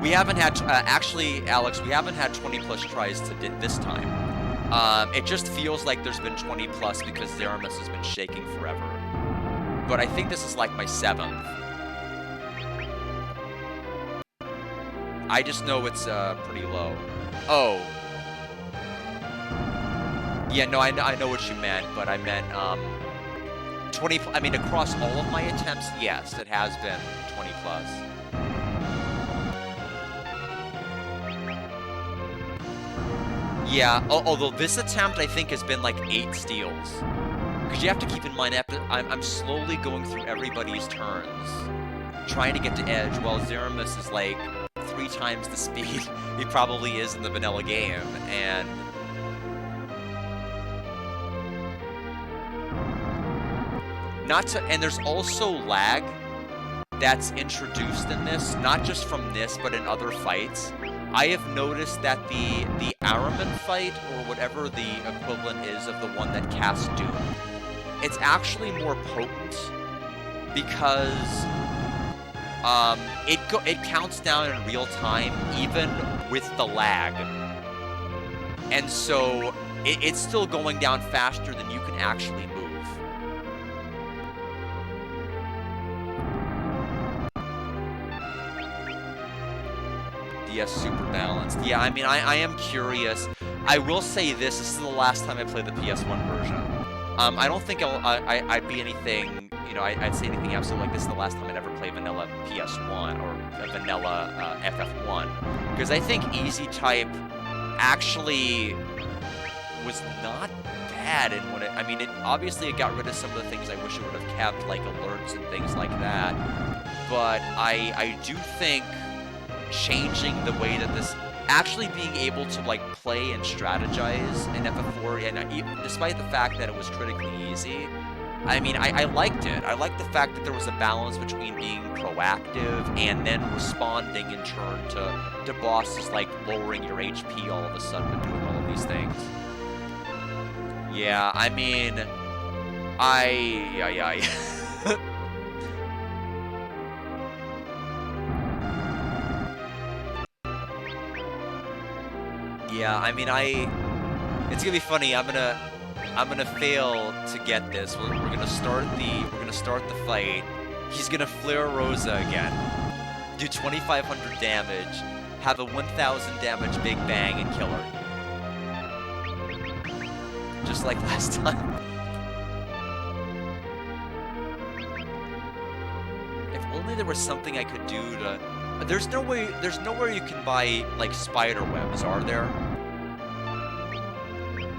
Speaker 1: We haven't had, actually, Alex, we haven't had 20 plus tries to this time. It just feels like there's been 20 plus because Zeromus has been shaking forever. But I think this is like my 7th. I just know it's pretty low. Oh. Yeah, no, I know what you meant, but I meant 20, I mean, across all of my attempts, yes, it has been 20 plus. Yeah, although this attempt, I think, has been like 8 steals. Because you have to keep in mind, I'm slowly going through everybody's turns, trying to get to Edge, while Zeromus is like 3 times the speed he probably is in the vanilla game, and... and there's also lag that's introduced in this, not just from this, but in other fights. I have noticed that the Araman fight, or whatever the equivalent is of the one that casts Doom, it's actually more potent because it counts down in real time even with the lag, and so it's still going down faster than you can actually move. Yes, super balanced. Yeah, I mean, I am curious. I will say this is the last time I played the PS1 version. I don't think I'd be anything, you know, I'd say anything absolutely like this is the last time I'd ever play vanilla PS1, or a vanilla FF1, because I think easy type actually was not bad in what I mean, obviously it got rid of some of the things I wish it would have kept, like alerts and things like that, but I do think changing the way that this, actually being able to like play and strategize in FF4, and even despite the fact that it was critically easy, I mean, I liked it. I liked the fact that there was a balance between being proactive and then responding in turn to bosses, like lowering your HP all of a sudden and doing all of these things. Yeah, I mean, yeah, I mean, it's gonna be funny. I'm gonna fail to get this. We're gonna start the fight. He's gonna flare Rosa again, do 2,500 damage, have a 1,000 damage Big Bang, and kill her. Just like last time. If only there was something I could do to... There's nowhere you can buy, like, spider webs, are there?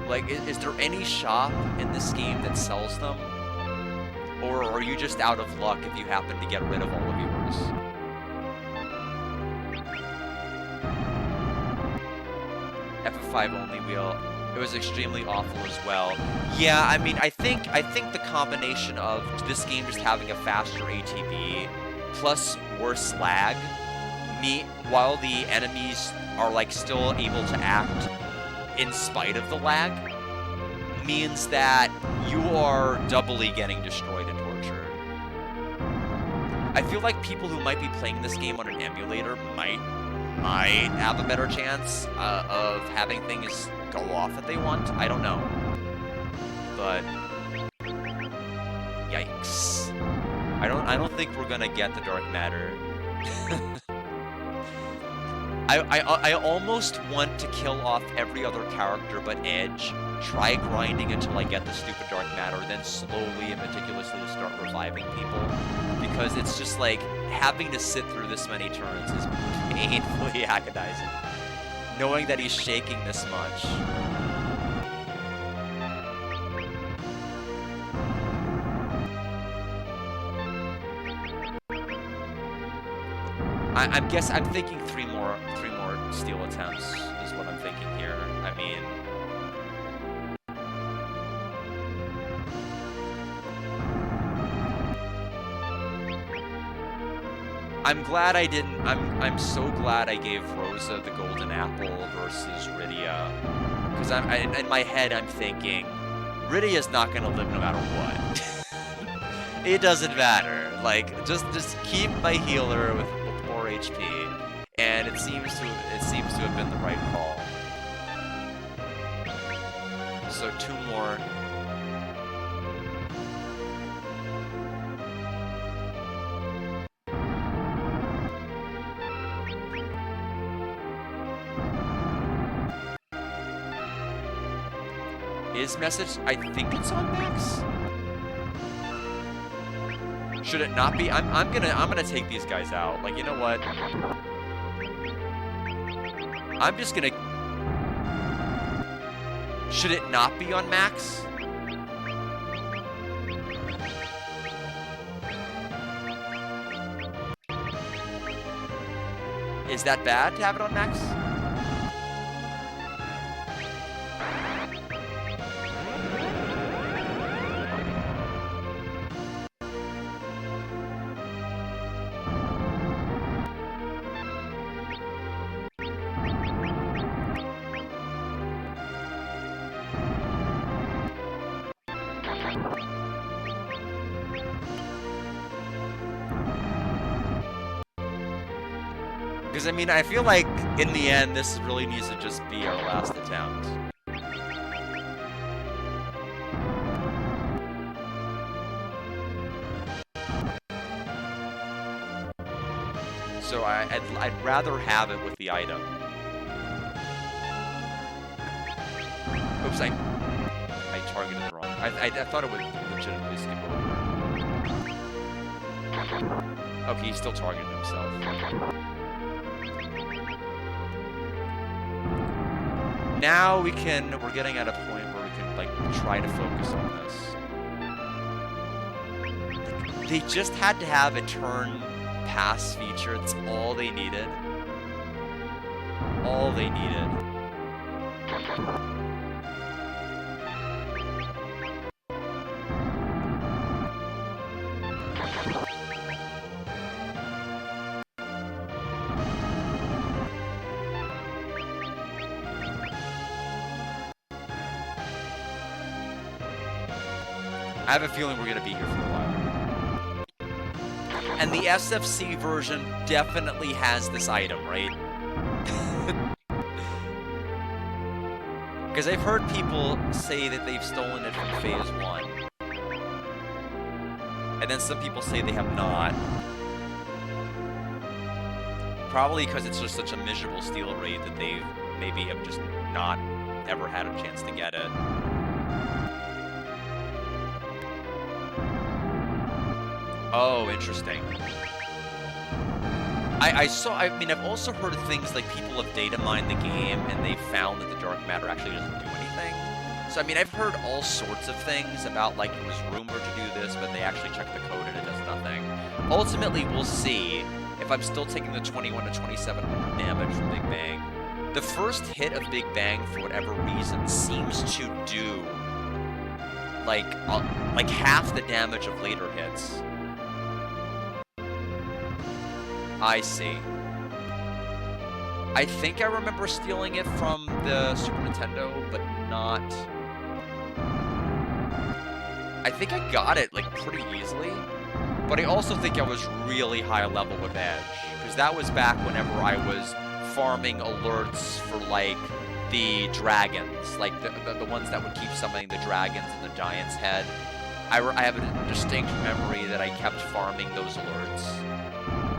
Speaker 1: Like, is there any shop in this game that sells them? Or are you just out of luck if you happen to get rid of all of yours? FF5 only wheel. It was extremely awful as well. Yeah, I mean, I think the combination of this game just having a faster ATB plus worse lag, while the enemies are like still able to act in spite of the lag, means that you are doubly getting destroyed and tortured. I feel like people who might be playing this game on an emulator might have a better chance of having things go off that they want. I don't know. But yikes. I don't think we're gonna get the dark matter. I almost want to kill off every other character but Edge, try grinding until I get the stupid dark matter, then slowly and meticulously start reviving people. Because it's just like, having to sit through this many turns is painfully agonizing. Knowing that he's shaking this much. I'm thinking three more steal attempts is what I'm thinking here. I mean, I'm glad I didn't. I'm so glad I gave Rosa the golden apple versus Rydia, because in my head I'm thinking Rydia's not gonna live no matter what. It doesn't matter. Like, just keep my healer with more HP, and it seems to have been the right call. So 2 more. Is message? I think it's on max. Should it not be? I'm gonna take these guys out. Like, you know what? I'm just gonna. Should it not be on max? Is that bad to have it on max? Because, I mean, I feel like, in the end, this really needs to just be our last attempt. So I'd rather have it with the item. Oops, I targeted it wrong. I thought it would legitimately skip over. Okay, he's still targeting himself. Now we're getting at a point where we can, like, try to focus on this. They just had to have a turn pass feature. That's all they needed. All they needed. I have a feeling we're going to be here for a while. And the SFC version definitely has this item, right? Because I've heard people say that they've stolen it from Phase 1. And then some people say they have not. Probably because it's just such a miserable steal rate that they maybe have just not ever had a chance to get it. Oh, interesting. I mean, I've also heard things like people have data mined the game and they found that the dark matter actually doesn't do anything. So, I mean, I've heard all sorts of things about, like, it was rumored to do this, but they actually checked the code and it does nothing. Ultimately, we'll see if I'm still taking the 21 to 2700 damage from Big Bang. The first hit of Big Bang, for whatever reason, seems to do, like half the damage of later hits. I see. I think I remember stealing it from the Super Nintendo, but not... I think I got it, like, pretty easily. But I also think I was really high level with Edge. Because that was back whenever I was farming alerts for, like, the dragons. Like, the ones that would keep summoning the dragons in the giant's head. I have a distinct memory that I kept farming those alerts.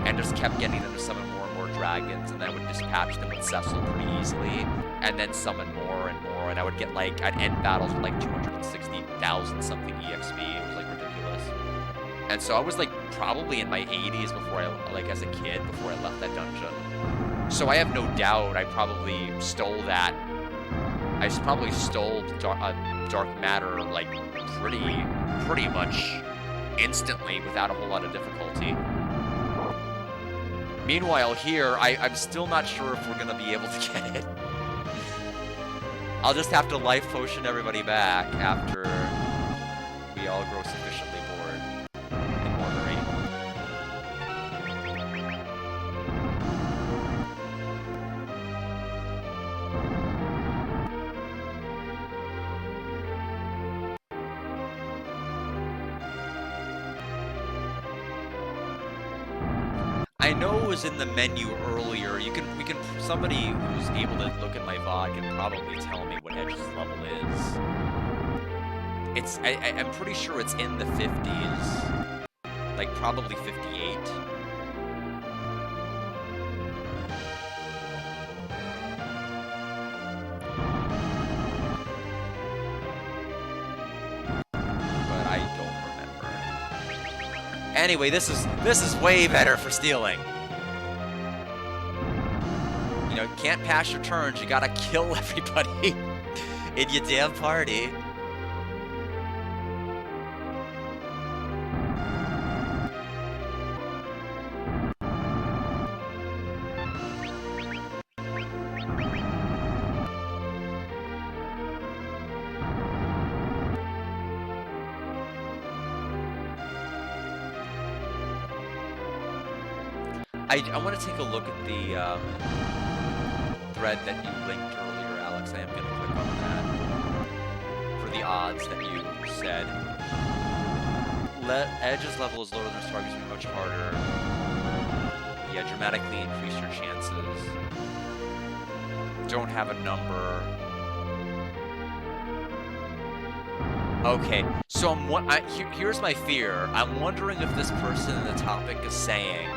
Speaker 1: And just kept getting them to summon more and more dragons, and then I would dispatch them with Cecil pretty easily, and then summon more and more, and I would get, like, I'd end battles with, like, 260,000 something EXP. It was, like, ridiculous. And so I was, like, probably in my 80s before I, like, as a kid, before I left that dungeon. So I have no doubt I probably stole that. I probably stole dark matter, like, pretty much instantly without a whole lot of difficulty. Meanwhile, here, I'm still not sure if we're going to be able to get it. I'll just have to life potion everybody back after we all grow sufficiently bored and ornery. I know it was in the menu earlier. Somebody who's able to look at my VOD can probably tell me what Edge's level is. I'm pretty sure it's in the 50s. Like, probably 58. But I don't remember. Anyway, this is way better for stealing. You know, you can't pass your turns, you gotta kill everybody in your damn party. I want to take a look at the thread that you linked earlier, Alex. I am going to click on that for the odds that you said. Edge's level is lower than his target's be much harder. Yeah, dramatically increase your chances. Don't have a number. Okay, so here's my fear. I'm wondering if this person in the topic is saying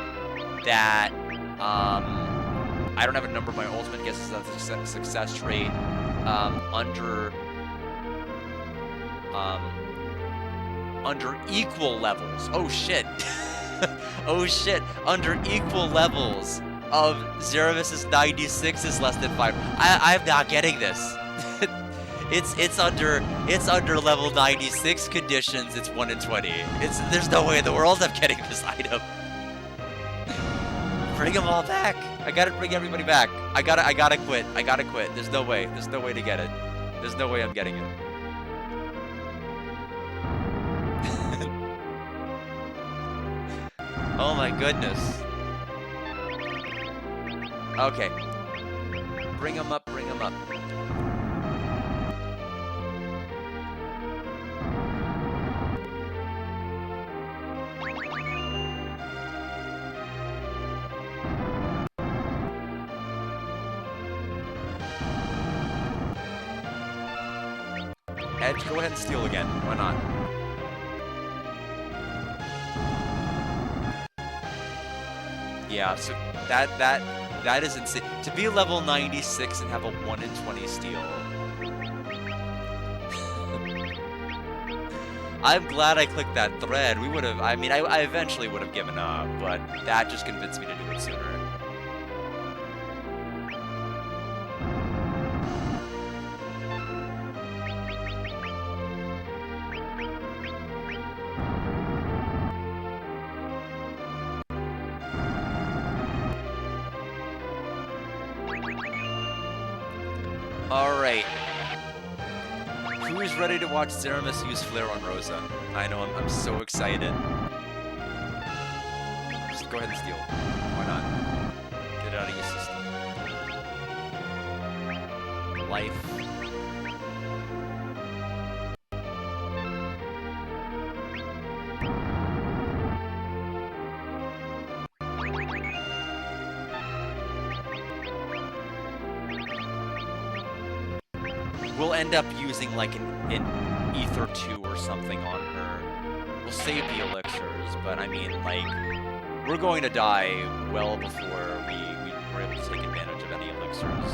Speaker 1: that I don't have a number. My ultimate guess is that the success rate under equal levels. Oh shit. Oh shit, under equal levels of Zeromus's 96 is less than 5. I'm not getting this. It's under level 96 conditions, it's 1 in 20. There's no way in the world I'm getting this item. Bring them all back. I gotta bring everybody back. I gotta quit. I gotta quit. There's no way. There's no way to get it. There's no way I'm getting it. Oh my goodness. Okay. Bring them up, bring them up. Edge, go ahead and steal again. Why not? Yeah, so that is insane. To be level 96 and have a 1 in 20 steal. I'm glad I clicked that thread. We would have, I mean, I eventually would have given up, but that just convinced me to do it sooner. Alright. Who is ready to watch Zeromus use Flare on Rosa? I know, I'm so excited. Just go ahead and steal. Why not? Get it out of your system. Life. We'll end up using like an Ether 2 or something on her. We'll save the elixirs, but I mean, like, we're going to die well before we were able to take advantage of any elixirs.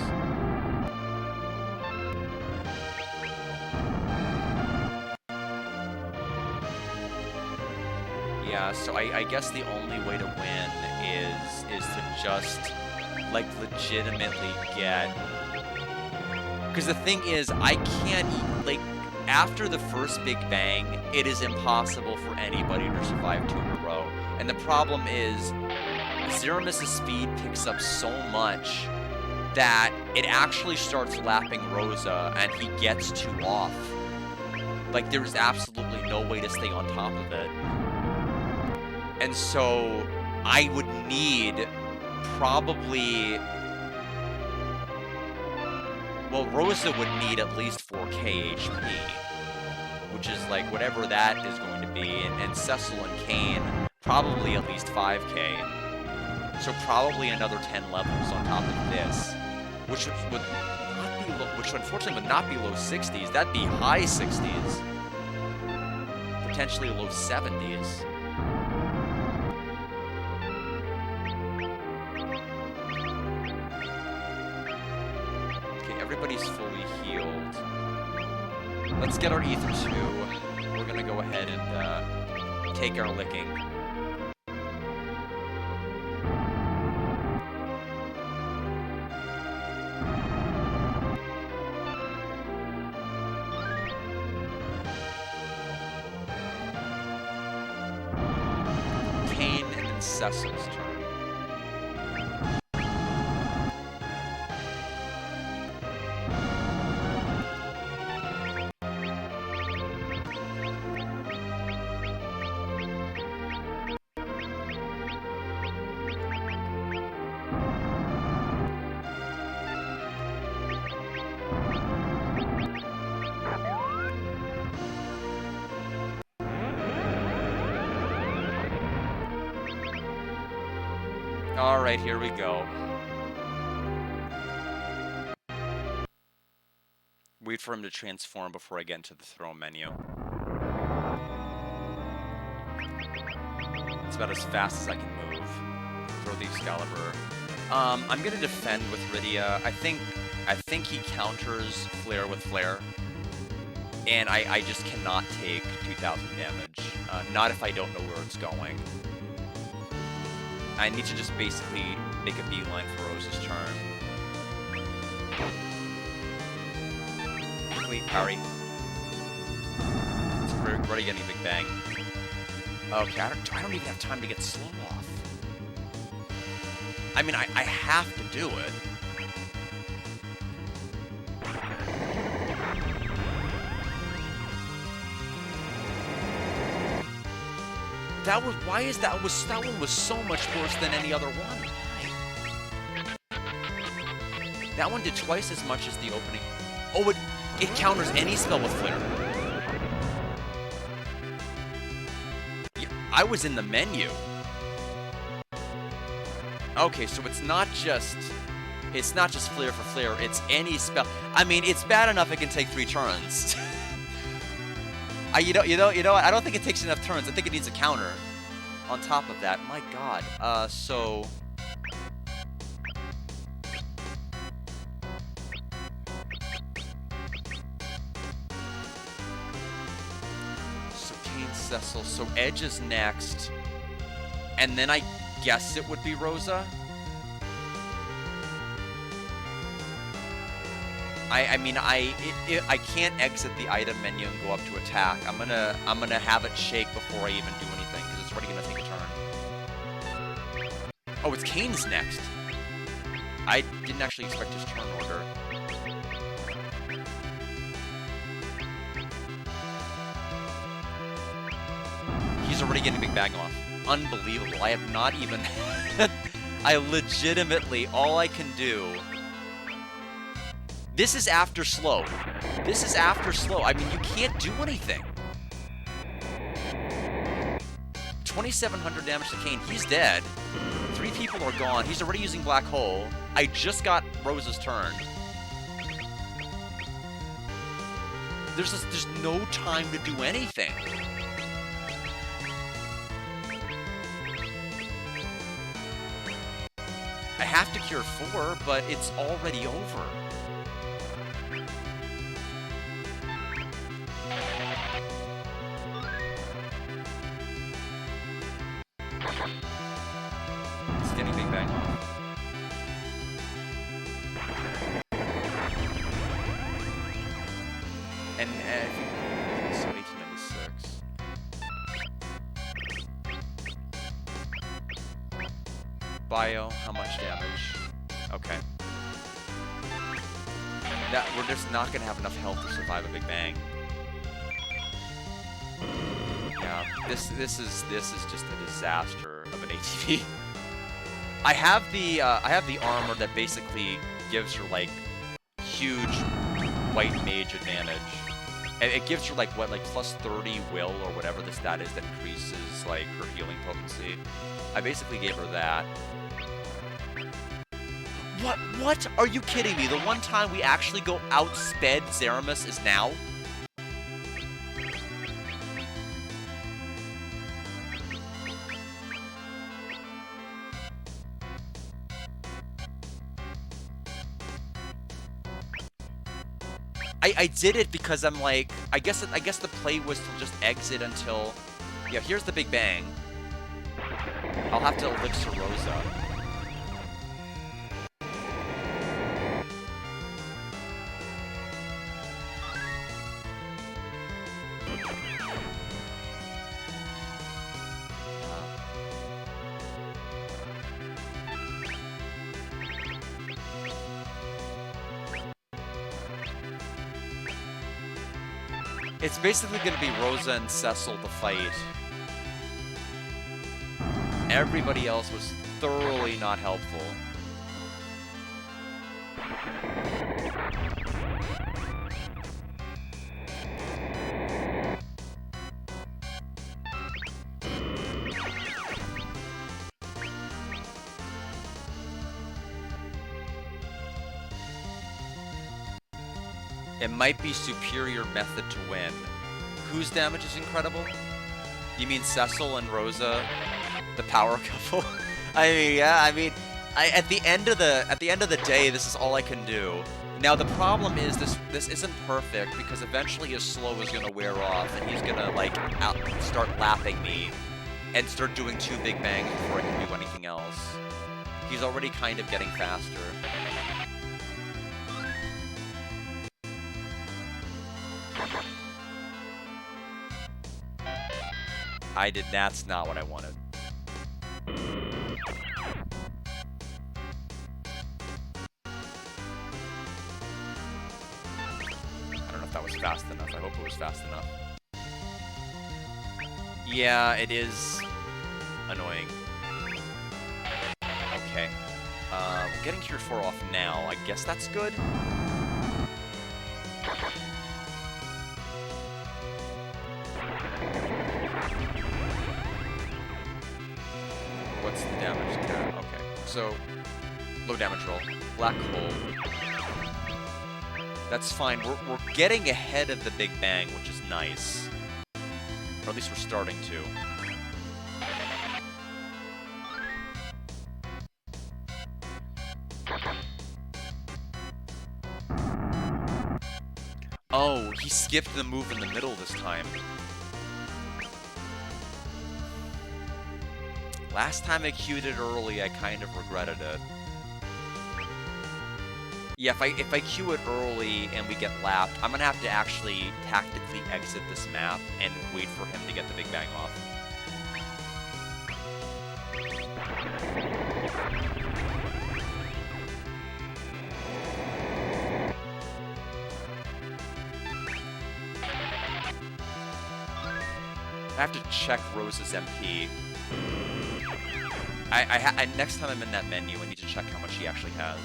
Speaker 1: Yeah, so I guess the only way to win is to just, like, legitimately get... Because the thing is, I can't, like, after the first Big Bang, it is impossible for anybody to survive 2 in a row. And the problem is, Zeromus' speed picks up so much that it actually starts lapping Rosa, and he gets 2 off. Like, there's absolutely no way to stay on top of it. And so, I would need probably... Well, Rosa would need at least 4k HP, which is like whatever that is going to be, and Cecil and Kane probably at least 5k. So probably another 10 levels on top of this, which would not be which unfortunately would not be low 60s. That'd be high 60s, potentially low 70s. Everybody's fully healed. Let's get our Ether 2. We're gonna go ahead and take our licking. Kane and then Cecil's turn. Alright, here we go. Wait for him to transform before I get into the throw menu. It's about as fast as I can move. Throw the Excalibur. I'm gonna defend with Rydia. I think he counters Flare with Flare. And I just cannot take 2,000 damage. Not if I don't know where it's going. I need to just basically make a beeline for Rose's turn. Wait, parry. We're already getting a big bang. Okay, I don't even have time to get slow off. I mean, I have to do it. That was, why is that one was so much worse than any other one? Why? That one did twice as much as the opening. Oh, it counters any spell with Flare. Yeah, I was in the menu. Okay, so it's not just Flare for Flare, it's any spell. I mean, it's bad enough it can take 3 turns. You know what? I don't think it takes enough turns. I think it needs a counter on top of that. My god. So Kane Cecil. So Edge is next. And then I guess it would be Rosa. I mean, I can't exit the item menu and go up to attack. I'm gonna have it shake before I even do anything because it's already gonna take a turn. Oh, it's Kane's next. I didn't actually expect his turn order. He's already getting big bang off. Unbelievable. I have not even. I legitimately, all I can do. This is after slow. This is after slow. I mean, you can't do anything. 2,700 damage to Kane. He's dead. 3 people are gone. He's already using Black Hole. I just got Rose's turn. There's no time to do anything. I have to cure 4, but it's already over. It's getting big bang off. And I think so. 1896. Bio, how much damage? Okay. That we're just not gonna have enough health to survive a big bang. Yeah, this is just a disaster of an ATV. I have the armor that basically gives her like huge white mage advantage. And it gives her like what, like plus 30 will or whatever the stat is that increases like her healing potency. I basically gave her that. What? Are you kidding me? The one time we actually go outsped Zeromus is now? I did it because I'm like, I guess the play was to just exit until, yeah, here's the big bang. I'll have to elixir Rosa. It's basically going to be Rosa and Cecil to fight. Everybody else was thoroughly not helpful. It might be superior method to win. Whose damage is incredible? You mean Cecil and Rosa, the power couple? I mean, yeah. I mean, at the end of the day, this is all I can do. Now the problem is this isn't perfect because eventually his slow is gonna wear off and he's gonna like start lapping me. and start doing 2 big bangs before I can do anything else. He's already kind of getting faster. That's not what I wanted. I don't know if that was fast enough. I hope it was fast enough. Yeah, it is annoying. Okay. Getting Cure 4 off now. I guess that's good. What's the damage to... Okay. So, low damage roll. Black hole. That's fine. We're getting ahead of the Big Bang, which is nice. Or at least we're starting to. Oh, he skipped the move in the middle this time. Last time I queued it early, I kind of regretted it. Yeah, if I queue it early and we get lapped, I'm gonna have to actually tactically exit this map and wait for him to get the Big Bang off. I have to check Rose's MP. Next time I'm in that menu, I need to check how much he actually has.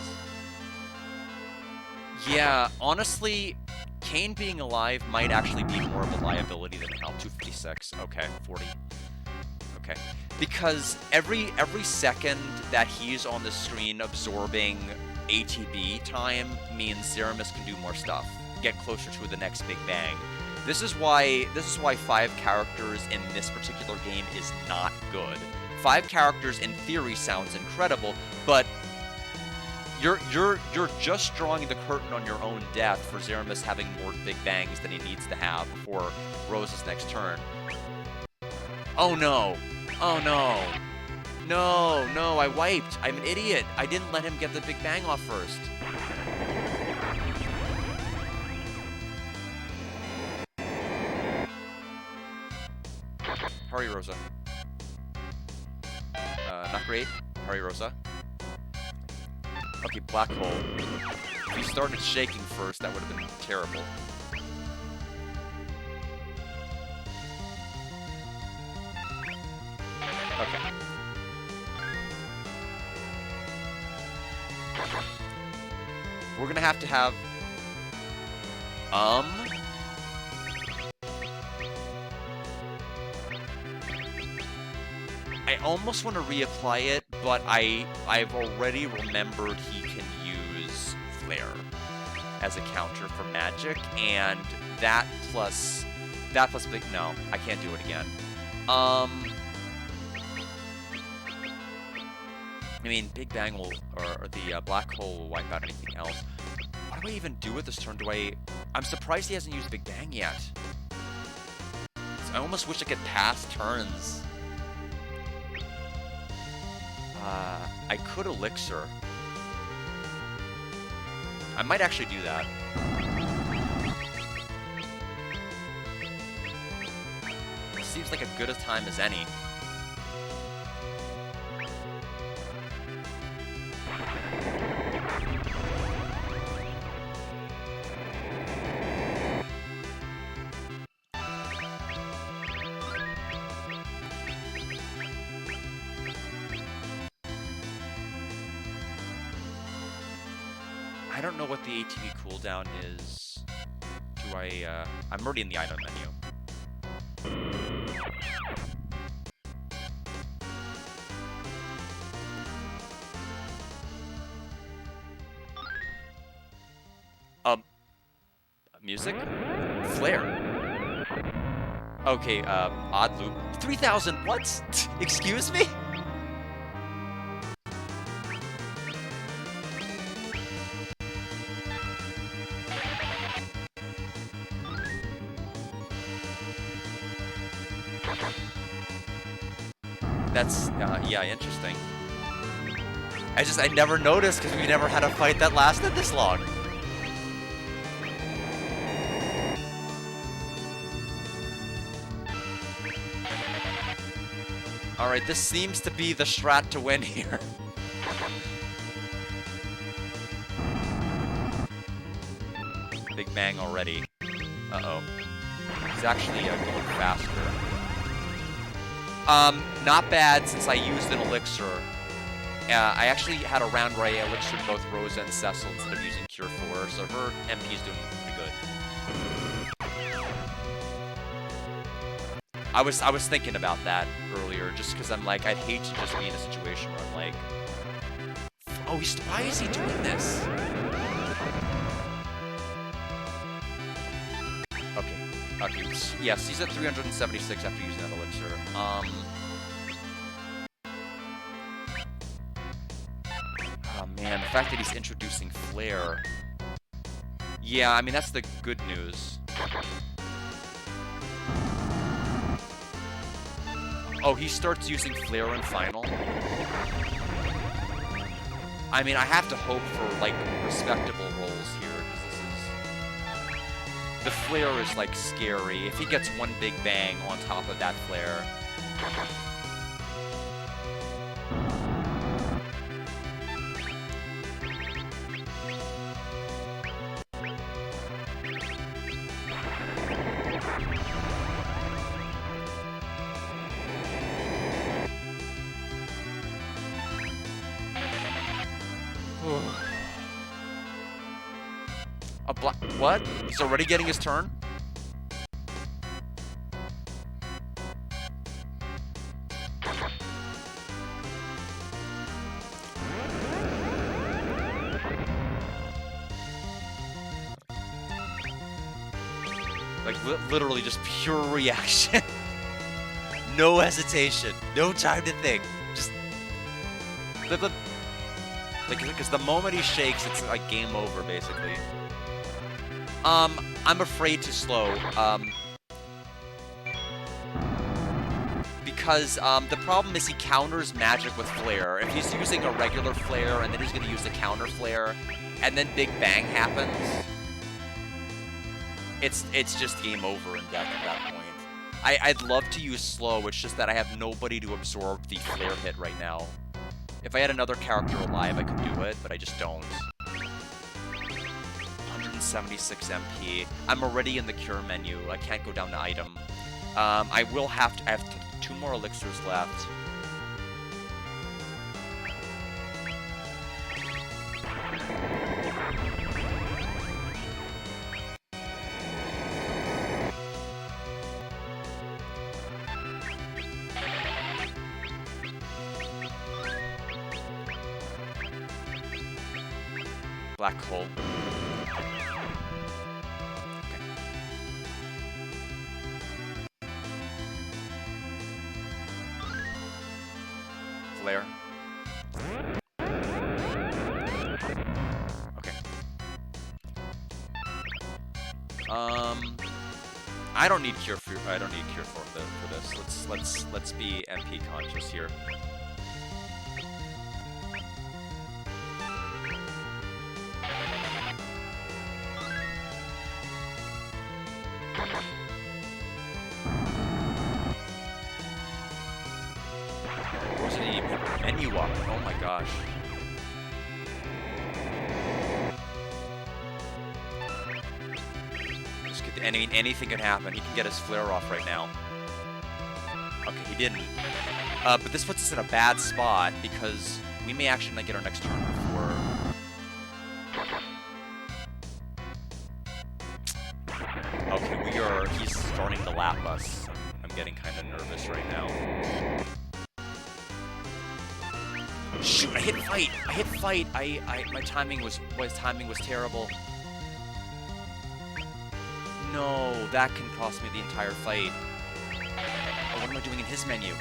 Speaker 1: Yeah, honestly, Kane being alive might actually be more of a liability than Hal. 256. Okay, 40. Okay. Because every second that he's on the screen absorbing ATB time means Zeromus can do more stuff, get closer to the next Big Bang. This is why 5 characters in this particular game is not good. 5 characters in theory sounds incredible, but you're just drawing the curtain on your own death for Zeromus having more Big Bangs than he needs to have before Rose's next turn. Oh no! Oh no! No, I wiped. I'm an idiot. I didn't let him get the Big Bang off first. Hurry, Rosa. Not great. Hurry, Rosa. Okay, Black Hole. If you started shaking first, that would have been terrible. Okay. We're gonna have to have... I almost want to reapply it, but I've already remembered he can use Flare as a counter for magic, and that plus big... No, I can't do it again. I mean, Big Bang will... Or the Black Hole will wipe out anything else. What do I even do with this turn? I'm surprised he hasn't used Big Bang yet. I almost wish I could pass turns. I could Elixir. I might actually do that. Seems like a good a time as any. I don't know what the ATB cooldown is. I'm already in the item menu. Music? Flare. Okay, odd loop. 3,000, what? Excuse me? That's, yeah, interesting. I never noticed because we never had a fight that lasted this long. Alright, this seems to be the strat to win here. Big bang already. Uh-oh. He's actually going faster. Not bad since I used an elixir. I actually had a round where I elixired both Rosa and Cecil instead of using Cure 4, so her MP is doing pretty good. I was thinking about that earlier, just because I'm like, I'd hate to just be in a situation where I'm like, oh, why is he doing this? Okay, yes, he's at 376 after using that elixir. Oh man, the fact that he's introducing Flare. Yeah, I mean, that's the good news. Oh, he starts using Flare in Final. I mean, I have to hope for, like, respectable rolls here, because this is... The Flare is, like, scary. If he gets one big bang on top of that Flare... What? He's already getting his turn? Like, literally just pure reaction. No hesitation. No time to think. Just... Like, because the moment he shakes, it's like game over, basically. I'm afraid to slow, because, the problem is he counters magic with Flare. If he's using a regular Flare, and then he's gonna use a counter Flare, and then Big Bang happens, it's just game over in death at that point. I'd love to use slow, it's just that I have nobody to absorb the Flare hit right now. If I had another character alive, I could do it, but I just don't. 176 MP. I'm already in the cure menu. I can't go down to item. I have 2 more elixirs left. Black hole. Flare. Okay. I don't need cure for this. Let's be MP conscious here. Wasn't even menu up. Oh my gosh. I mean, anything can happen. He can get his Flare off right now. Okay, he didn't. But this puts us in a bad spot because we may actually not get our next turn before. Okay, he's starting to lap us. I'm getting kind of nervous right now. Shoot, I hit fight. My timing was terrible. No, that can cost me the entire fight. Oh, what am I doing in his menu?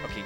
Speaker 1: Okay,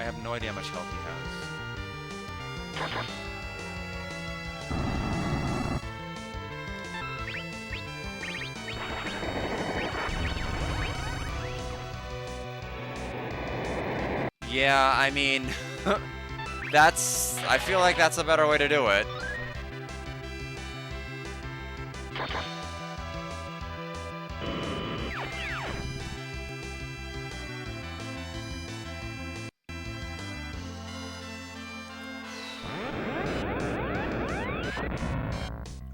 Speaker 1: have no idea how much health he has. Yeah, I mean, I feel like that's a better way to do it.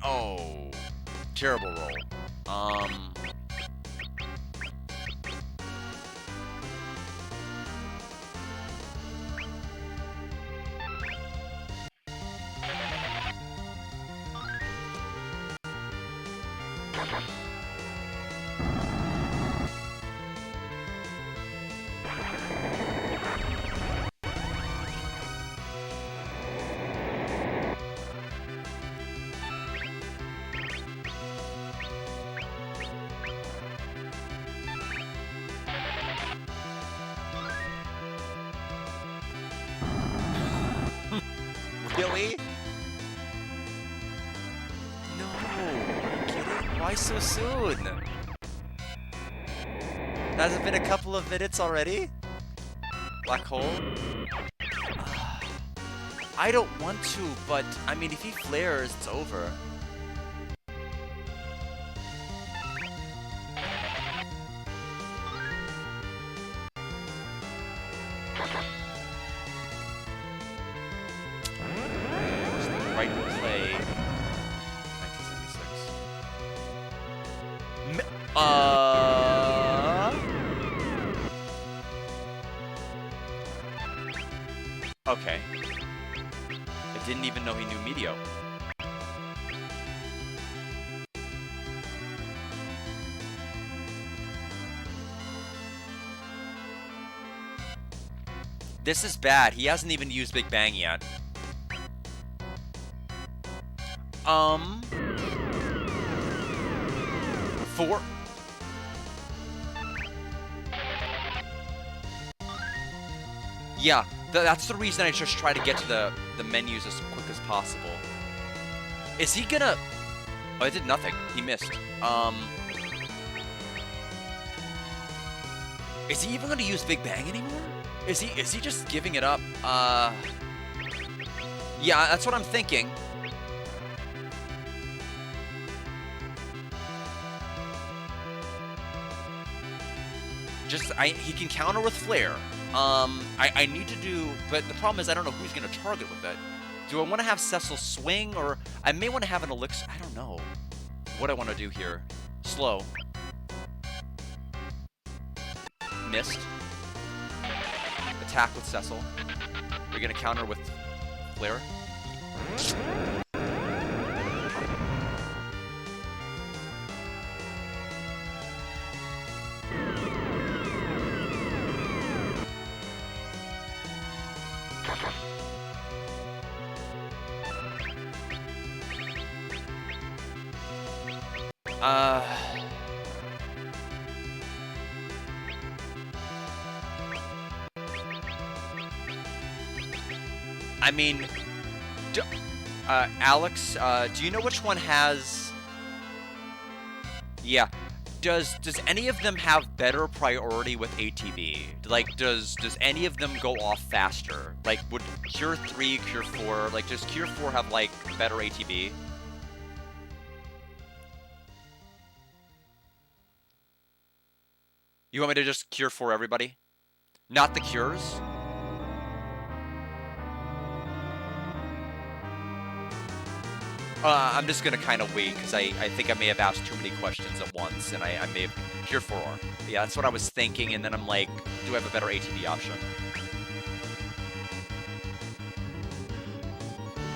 Speaker 1: Oh, terrible roll. Really? No, are you kidding? Why so soon? Hasn't been a couple of minutes already? Black hole? I don't want to, but I mean, if he flares, it's over. Right play. 1976. Okay. I didn't even know he knew Meteo. This is bad. He hasn't even used Big Bang yet. Four. Yeah, that's the reason I just try to get to the menus as quick as possible. Is he gonna... Oh, I did nothing. He missed. Is he even gonna use Big Bang anymore? Is he just giving it up? Yeah, that's what I'm thinking. He can counter with Flare. I need to do, but the problem is I don't know who's going to target with it. Do I want to have Cecil swing, or I may want to have an elixir? I don't know what I want to do here. Slow. Missed. Attack with Cecil. We're going to counter with Flare. I mean, Alex, do you know which one has... Yeah. Does any of them have better priority with ATB? Like, does any of them go off faster? Like, would Cure 3, Cure 4, like, does Cure 4 have, like, better ATB? You want me to just Cure 4 everybody? Not the Cures? I'm just gonna kind of wait, because I think I may have asked too many questions at once, and I may have... Cure 4. Yeah, that's what I was thinking, and then I'm like, do I have a better ATB option?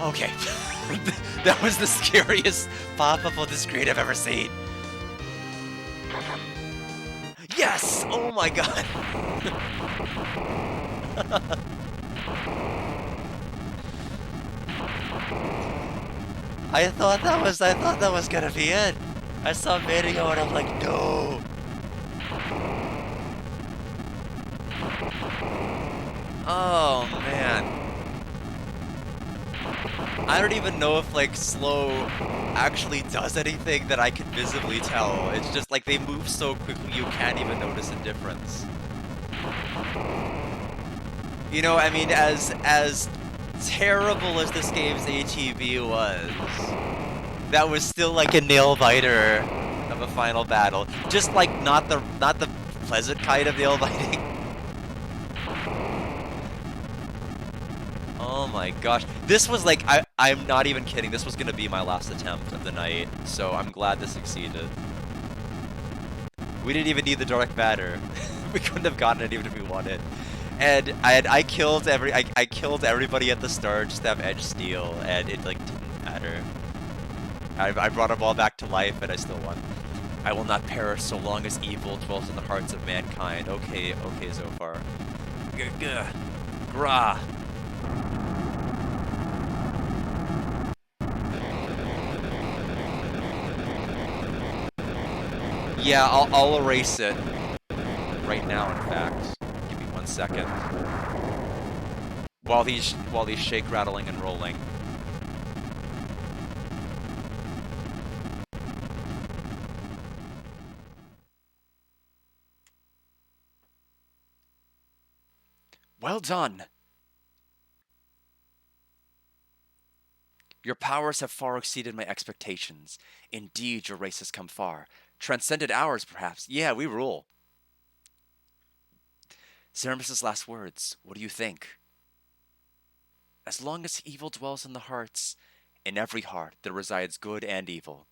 Speaker 1: Okay. That was the scariest pop-up on the screen I've ever seen. Yes! Oh my god! I thought that was gonna be it. I saw video and I'm like, no. Oh, man. I don't even know if, like, slow actually does anything that I can visibly tell. It's just, like, they move so quickly you can't even notice a difference. You know, I mean, as terrible as this game's ATB was, that was still, like, a nail-biter of a final battle. Just, like, not the pleasant kind of nail-biting. Oh my gosh. This was like, I'm not even kidding, this was gonna be my last attempt of the night, so I'm glad this succeeded. We didn't even need the direct batter. We couldn't have gotten it even if we wanted. And I killed I killed everybody at the start just to have edge steal, and it like didn't matter. I brought them all back to life, and I still won. I will not perish so long as evil dwells in the hearts of mankind. Okay, Zophar. Grah. Yeah, I'll erase it right now. In fact, give me 1 second. While these shake, rattling, and rolling. Well done. Your powers have far exceeded my expectations. Indeed, your race has come far. Transcended ours, perhaps. Yeah, we rule. Zeromus' last words. What do you think? As long as evil dwells in the hearts, in every heart there resides good and evil.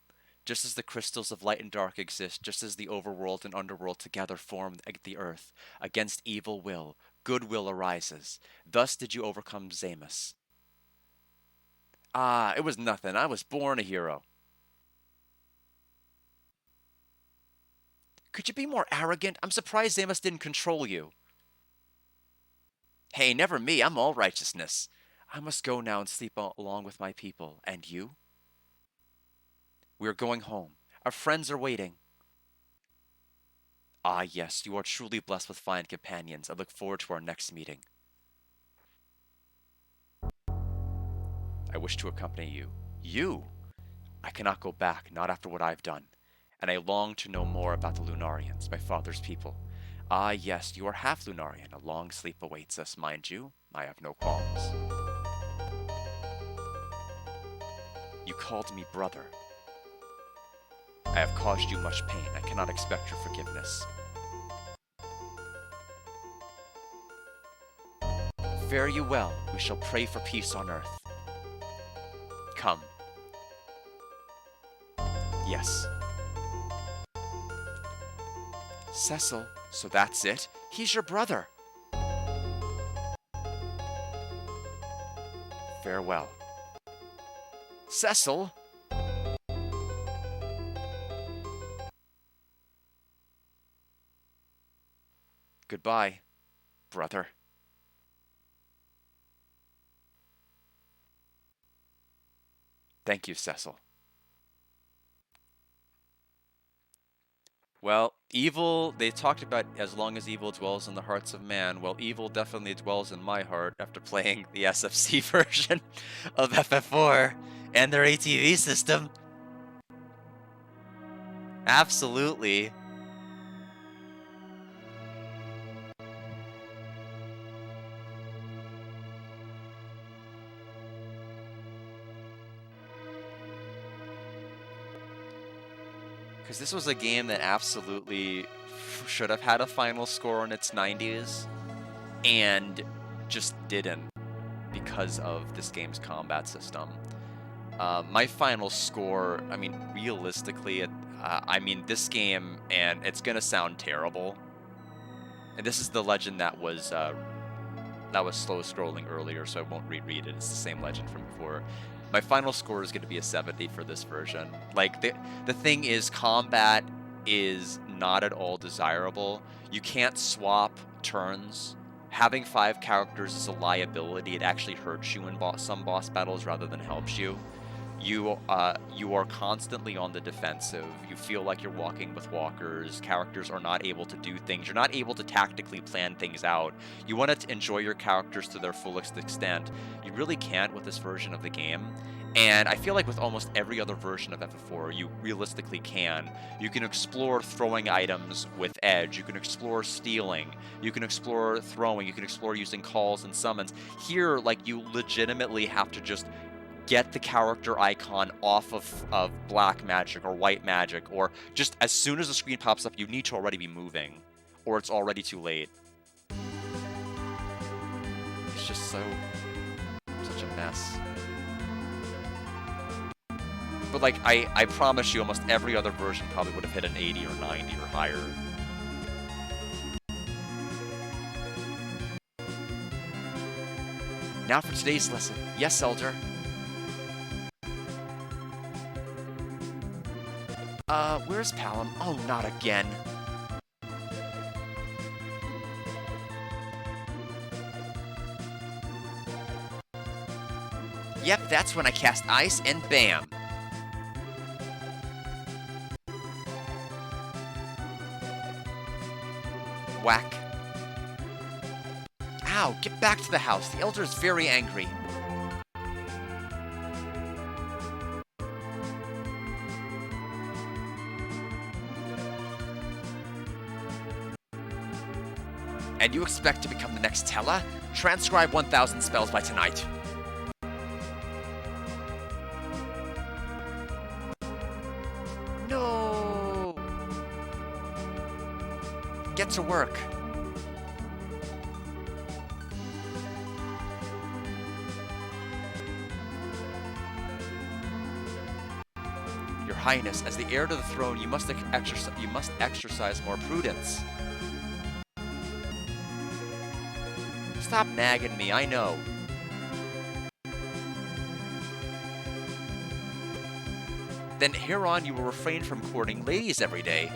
Speaker 1: Just as the crystals of light and dark exist, just as the overworld and underworld together form the earth, against evil will, good will arises. Thus did you overcome Zeromus. Ah, it was nothing. I was born a hero. Could you be more arrogant? I'm surprised Zeromus didn't control you. Hey, never me. I'm all righteousness. I must go now and sleep along with my people. And you? We are going home. Our friends are waiting. Ah, yes, you are truly blessed with fine companions. I look forward to our next meeting. I wish to accompany you. You? I cannot go back, not after what I've done. And I long to know more about the Lunarians, my father's people. Ah, yes, you are half Lunarian. A long sleep awaits us, mind you. I have no qualms. You called me brother. I have caused you much pain. I cannot expect your forgiveness. Fare you well. We shall pray for peace on earth. Come. Yes. Cecil, so that's it? He's your brother. Farewell. Cecil? Goodbye, brother. Thank you, Cecil. Well, evil, they talked about as long as evil dwells in the hearts of man. Well, evil definitely dwells in my heart after playing the SFC version of FF4 and their ATV system. Absolutely. Because this was a game that absolutely should have had a final score in its 90s and just didn't because of this game's combat system. My final score, I mean, realistically, I mean, this game, and it's going to sound terrible, and this is the legend that was slow scrolling earlier, so I won't reread it. It's the same legend from before. My final score is going to be a 70 for this version. Like, the thing is, combat is not at all desirable. You can't swap turns. Having 5 characters is a liability. It actually hurts you in some boss battles rather than helps you. You are constantly on the defensive. You feel like you're walking with walkers. Characters are not able to do things. You're not able to tactically plan things out. You want to enjoy your characters to their fullest extent. You really can't with this version of the game. And I feel like with almost every other version of FF4, you realistically can. You can explore throwing items with edge. You can explore stealing. You can explore throwing. You can explore using calls and summons. Here, like, you legitimately have to just get the character icon off of black magic or white magic, or just as soon as the screen pops up, you need to already be moving, or it's already too late. It's just such a mess. But, like, I promise you, almost every other version probably would have hit an 80 or 90 or higher. Now for today's lesson. Yes, Elder. Where's Palom? Oh, not again. Yep, that's when I cast ice and bam. Whack. Ow, get back to the house. The Elder is very angry. And you expect to become the next Tella? Transcribe 1,000 spells by tonight. No! Get to work. Your Highness, as the heir to the throne, you must exercise more prudence. Stop nagging me, I know. Then hereon you will refrain from courting ladies every day.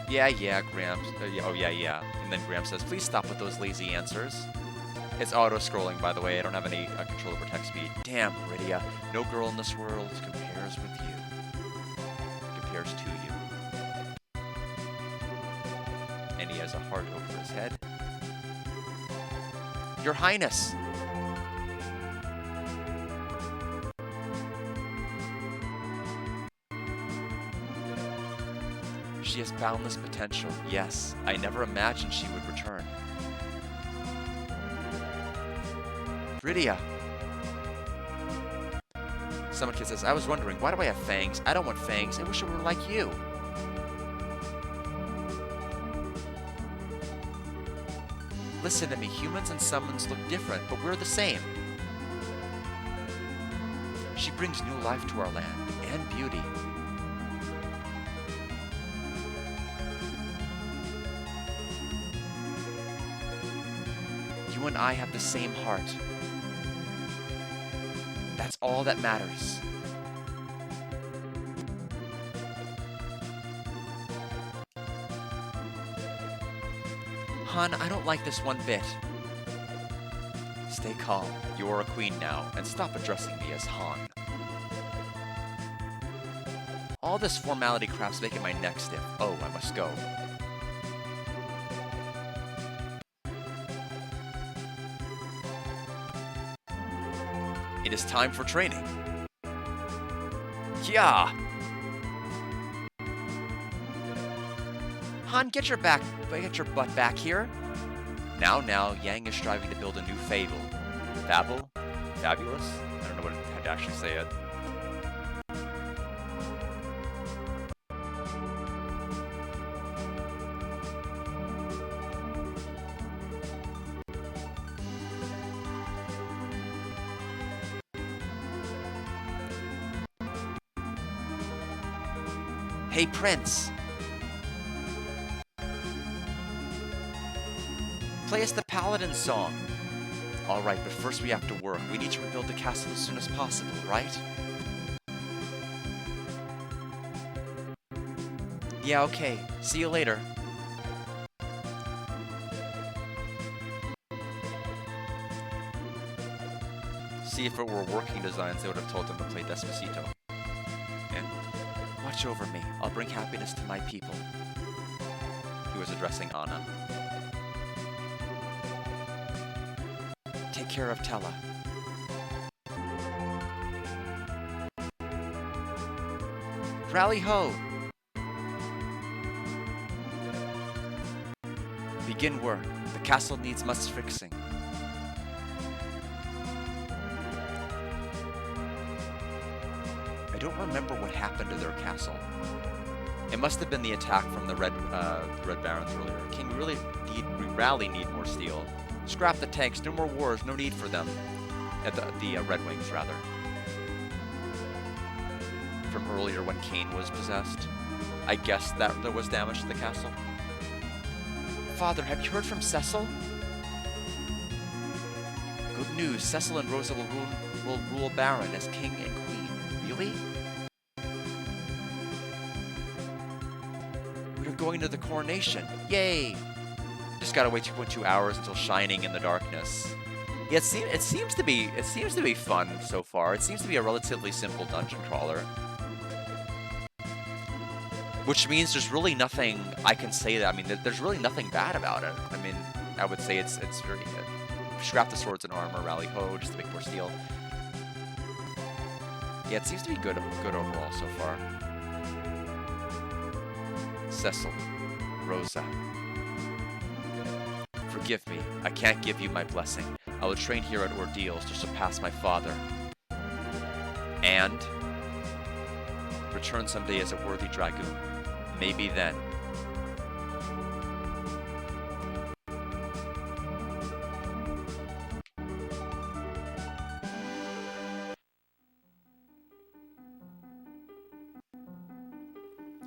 Speaker 1: Yeah, Gramps. Oh, yeah. And then Gramps says, please stop with those lazy answers. It's auto-scrolling, by the way. I don't have any control over text speed. Damn, Rydia. No girl in this world compares with you. Compares to you. And he has a heart over his head. Your Highness! She has boundless potential, yes. I never imagined she would return. Rydia! Someone kid says, I was wondering, why do I have fangs? I don't want fangs. I wish I were like you. Listen to me, humans and summons look different, but we're the same. She brings new life to our land, and beauty. You and I have the same heart. That's all that matters. Hun, I don't like this one bit. Stay calm. You are a queen now, and stop addressing me as Han. All this formality crap's making my neck stiff. Oh, I must go. It is time for training. Yeah! Han, get your butt back here. Now, Yang is striving to build a new fable. Fable? Fabulous? I don't know how to actually say it. Hey, Prince! Play us the Paladin song. Alright, but first we have to work. We need to rebuild the castle as soon as possible, right? Yeah, okay. See you later. see if it were working designs, they would have told them to play Despacito. And watch over me. I'll bring happiness to my people. He was addressing Anna. Take care of Tella. Rally ho! Begin work. The castle needs much fixing. I don't remember what happened to their castle. It must have been the attack from the Red Barons earlier. King, we rally need more steel. Scrap the tanks, no more wars, no need for them. The Red Wings, rather. From earlier when Kane was possessed. I guess that there was damage to the castle. Father, have you heard from Cecil? Good news, Cecil and Rosa will rule Baron as king and queen. Really? We're going to the coronation. Yay! Just gotta wait 2.2 hours until shining in the darkness. Yeah, it seems to be fun so far. It seems to be a relatively simple dungeon crawler. Which means there's really nothing I can say that. I mean, there's really nothing bad about it. I mean, I would say it's very good. Scrap the swords and armor, rally ho, just to make more steel. Yeah, it seems to be good overall so far. Cecil, Rosa. Forgive me, I can't give you my blessing. I will train here at ordeals to surpass my father. And return someday as a worthy dragoon. Maybe then.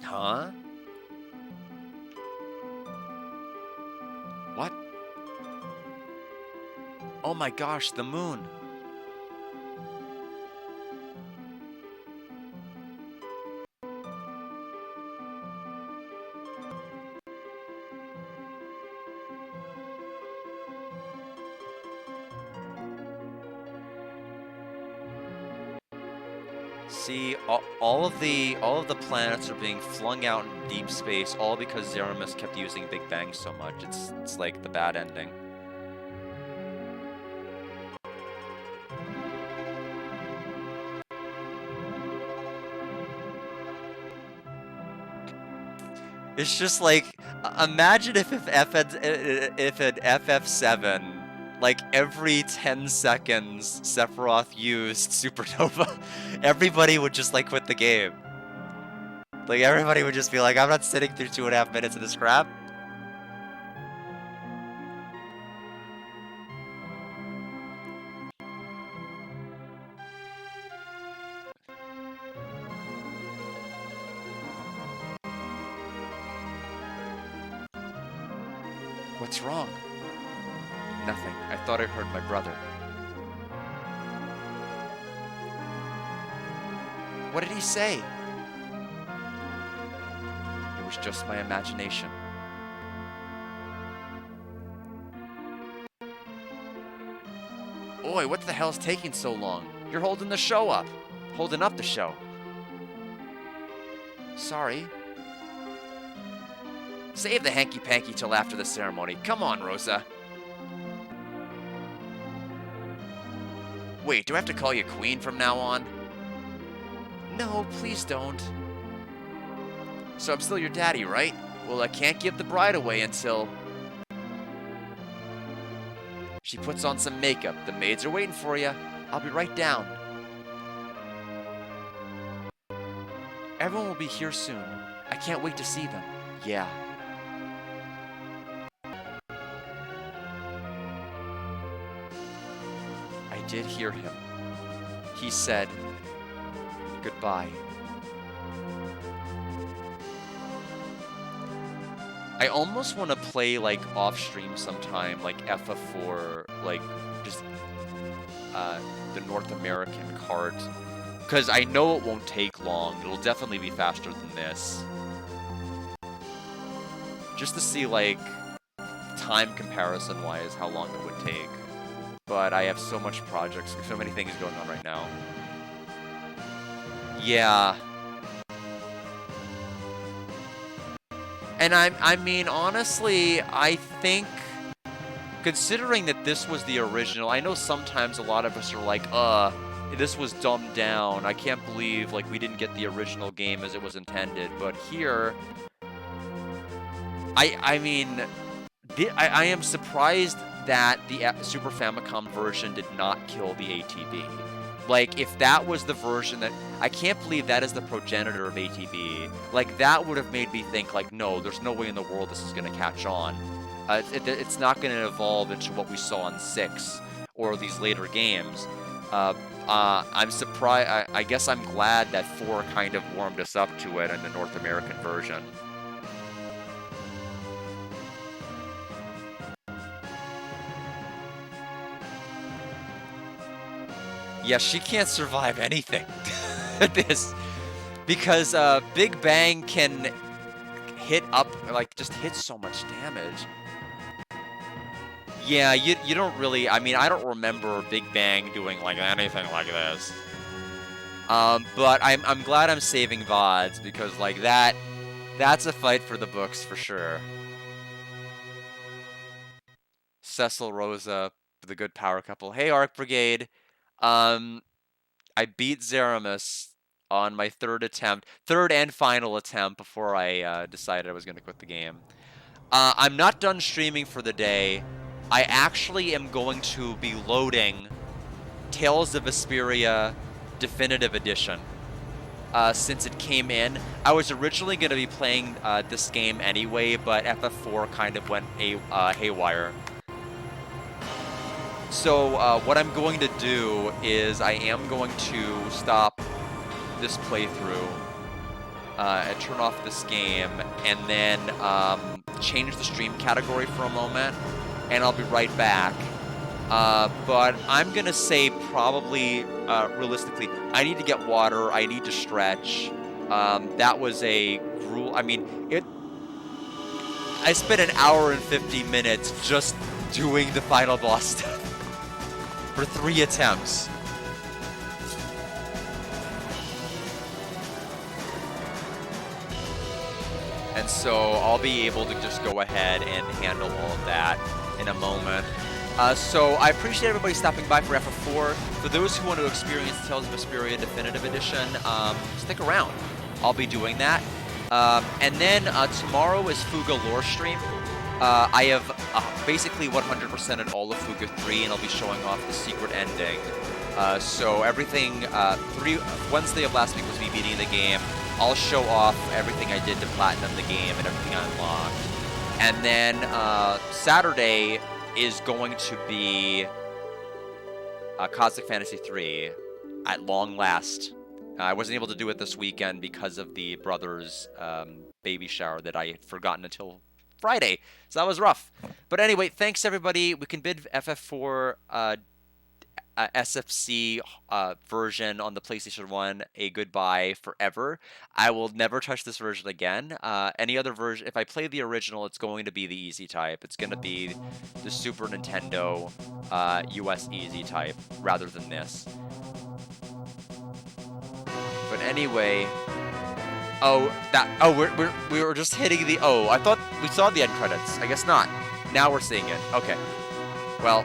Speaker 1: Huh? What? Oh my gosh, the moon! See, all of the planets are being flung out in deep space, all because Zeromus kept using Big Bang so much. It's like the bad ending. It's just like, imagine if an FF7. Like, every 10 seconds, Sephiroth used Supernova, everybody would just, like, quit the game. Like, everybody would just be like, I'm not sitting through 2.5 minutes of this crap. What's wrong? Nothing. I thought I heard my brother. What did he say? It was just my imagination. Oi, what the hell's taking so long? You're holding the show up. Holding up the show. Sorry. Save the hanky-panky till after the ceremony. Come on, Rosa. Wait, do I have to call you Queen from now on? No, please don't. So I'm still your daddy, right? Well, I can't give the bride away until... She puts on some makeup. The maids are waiting for you. I'll be right down. Everyone will be here soon. I can't wait to see them. Yeah. I did hear him. He said, goodbye. I almost want to play, like, off-stream sometime, like, FF4, like, just, the North American cart. Because I know it won't take long. It'll definitely be faster than this. Just to see, like, time comparison-wise, how long it would take. but I have so much projects, so many things going on right now. Yeah. And I mean, honestly, I think, considering that this was the original, I know sometimes a lot of us are like, this was dumbed down. I can't believe, like, we didn't get the original game as it was intended. But here, I mean, I am surprised that the Super Famicom version did not kill the ATB. Like, if that was the version that... I can't believe that is the progenitor of ATB. Like, that would have made me think, like, no, there's no way in the world this is going to catch on. It's not going to evolve into what we saw in 6 or these later games. I'm surprised. I guess I'm glad that 4 kind of warmed us up to it in the North American version. Yeah, she can't survive anything. This, because Big Bang can hit up, like, just hit so much damage. Yeah, you don't really, I mean, I don't remember Big Bang doing, like, anything like this. But I'm glad I'm saving VODs, because, like, that's a fight for the books, for sure. Cecil Rosa, the good power couple. Hey, Arc Brigade. I beat Zeromus on my third and final attempt before I decided I was going to quit the game. I'm not done streaming for the day. I actually am going to be loading Tales of Vesperia Definitive Edition since it came in. I was originally going to be playing this game anyway, but FF4 kind of went haywire. So what I'm going to do is I am going to stop this playthrough and turn off this game, and then change the stream category for a moment, and I'll be right back. But I'm gonna say probably, realistically, I need to get water, I need to stretch. That was a rule. I mean, I spent an hour and 50 minutes just doing the final boss stuff for 3 attempts. And so I'll be able to just go ahead and handle all of that in a moment. So I appreciate everybody stopping by for FF4. For those who want to experience Tales of Vesperia Definitive Edition, stick around. I'll be doing that. And then tomorrow is Fuga Lore Stream. I have basically 100%ed all of Fuga 3, and I'll be showing off the secret ending. So everything, Wednesday of last week was me beating the game. I'll show off everything I did to platinum the game and everything I unlocked. And then Saturday is going to be Cosmic Fantasy 3 at long last. I wasn't able to do it this weekend because of the brother's baby shower that I had forgotten until Friday. So that was rough. But anyway, thanks everybody. We can bid FF4 SFC version on the PlayStation 1 a goodbye forever. I will never touch this version again. Any other version, if I play the original, it's going to be the easy type. It's going to be the Super Nintendo US easy type rather than this. But anyway, we were just hitting the, I thought we saw the end credits. I guess not. Now we're seeing it. Okay. Well,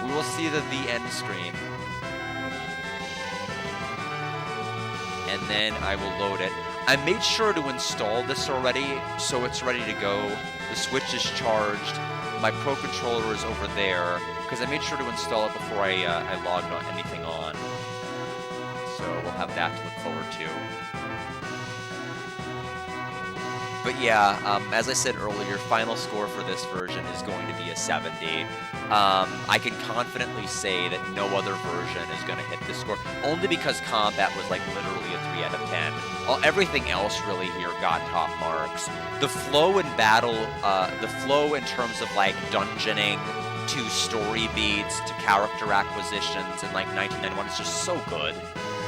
Speaker 1: we will see the end screen. And then I will load it. I made sure to install this already, so it's ready to go. The Switch is charged. My Pro Controller is over there, because I made sure to install it before I logged anything on. So we'll have that to look forward to. But yeah, as I said earlier, final score for this version is going to be a 70. I can confidently say that no other version is going to hit this score, only because combat was like literally a 3 out of 10. Everything else really here got top marks. The flow in battle, the flow in terms of like dungeoning to story beats to character acquisitions in like 1991 is just so good.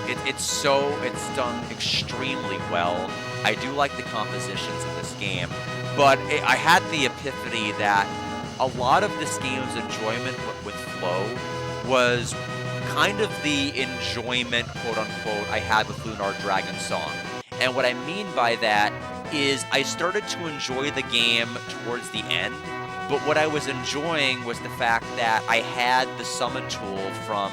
Speaker 1: It's done extremely well. I do like the compositions in this game, but I had the epiphany that a lot of this game's enjoyment with flow was kind of the enjoyment, quote unquote, I had with Lunar Dragon Song. And what I mean by that is I started to enjoy the game towards the end, but what I was enjoying was the fact that I had the summon tool from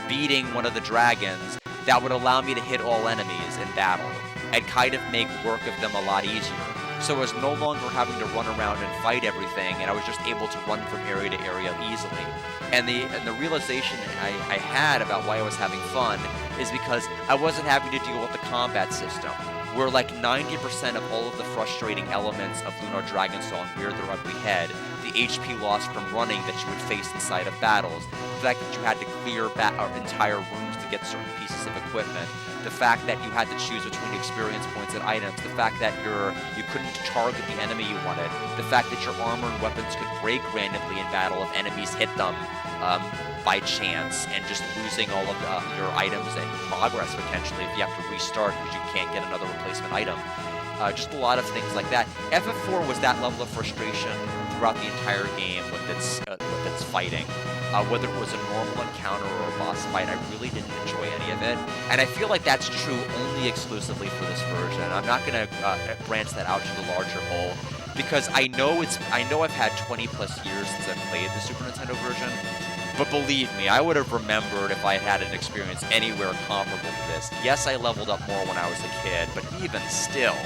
Speaker 1: beating one of the dragons that would allow me to hit all enemies in battle and kind of make work of them a lot easier. So I was no longer having to run around and fight everything, and I was just able to run from area to area easily. And the realization I had about why I was having fun is because I wasn't having to deal with the combat system, where like 90% of all of the frustrating elements of Lunar Dragon Song reared their ugly head. The HP loss from running that you would face inside of battles, the fact that you had to clear entire rooms to get certain pieces of equipment, the fact that you had to choose between experience points and items, the fact that you couldn't target the enemy you wanted, the fact that your armor and weapons could break randomly in battle if enemies hit them by chance, and just losing all of your items and progress potentially if you have to restart because you can't get another replacement item. Just a lot of things like that. FF4 was that level of frustration throughout the entire game with its fighting. Whether it was a normal encounter or a boss fight, I really didn't enjoy any of it. And I feel like that's true only exclusively for this version. I'm not going to branch that out to the larger whole, because I know I've had 20 plus years since I've played the Super Nintendo version. But believe me, I would have remembered if I had an experience anywhere comparable to this. Yes, I leveled up more when I was a kid, but even still,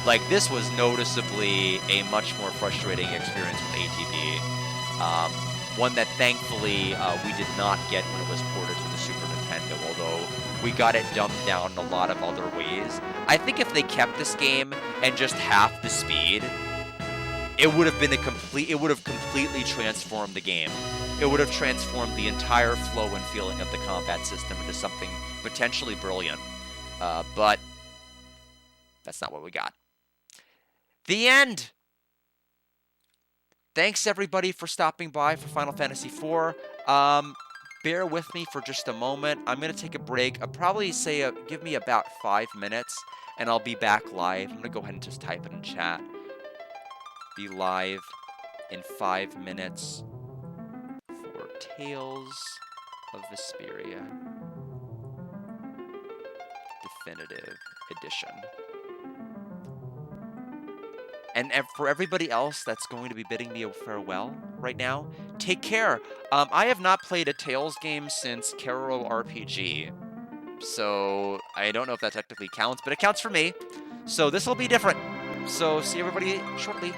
Speaker 1: like, this was noticeably a much more frustrating experience with ATV. One that thankfully we did not get when it was ported to the Super Nintendo, although we got it dumbed down in a lot of other ways. I think if they kept this game and just half the speed, it would have completely transformed the game. It would have transformed the entire flow and feeling of the combat system into something potentially brilliant. But that's not what we got. The end! Thanks, everybody, for stopping by for Final Fantasy IV. Bear with me for just a moment. I'm going to take a break. I'll probably say give me about 5 minutes, and I'll be back live. I'm going to go ahead and just type it in chat. Be live in 5 minutes for Tales of Vesperia Definitive Edition. And for everybody else that's going to be bidding me a farewell right now, take care. I have not played a Tales game since Kero RPG, so I don't know if that technically counts, but it counts for me. So this will be different. So see everybody shortly.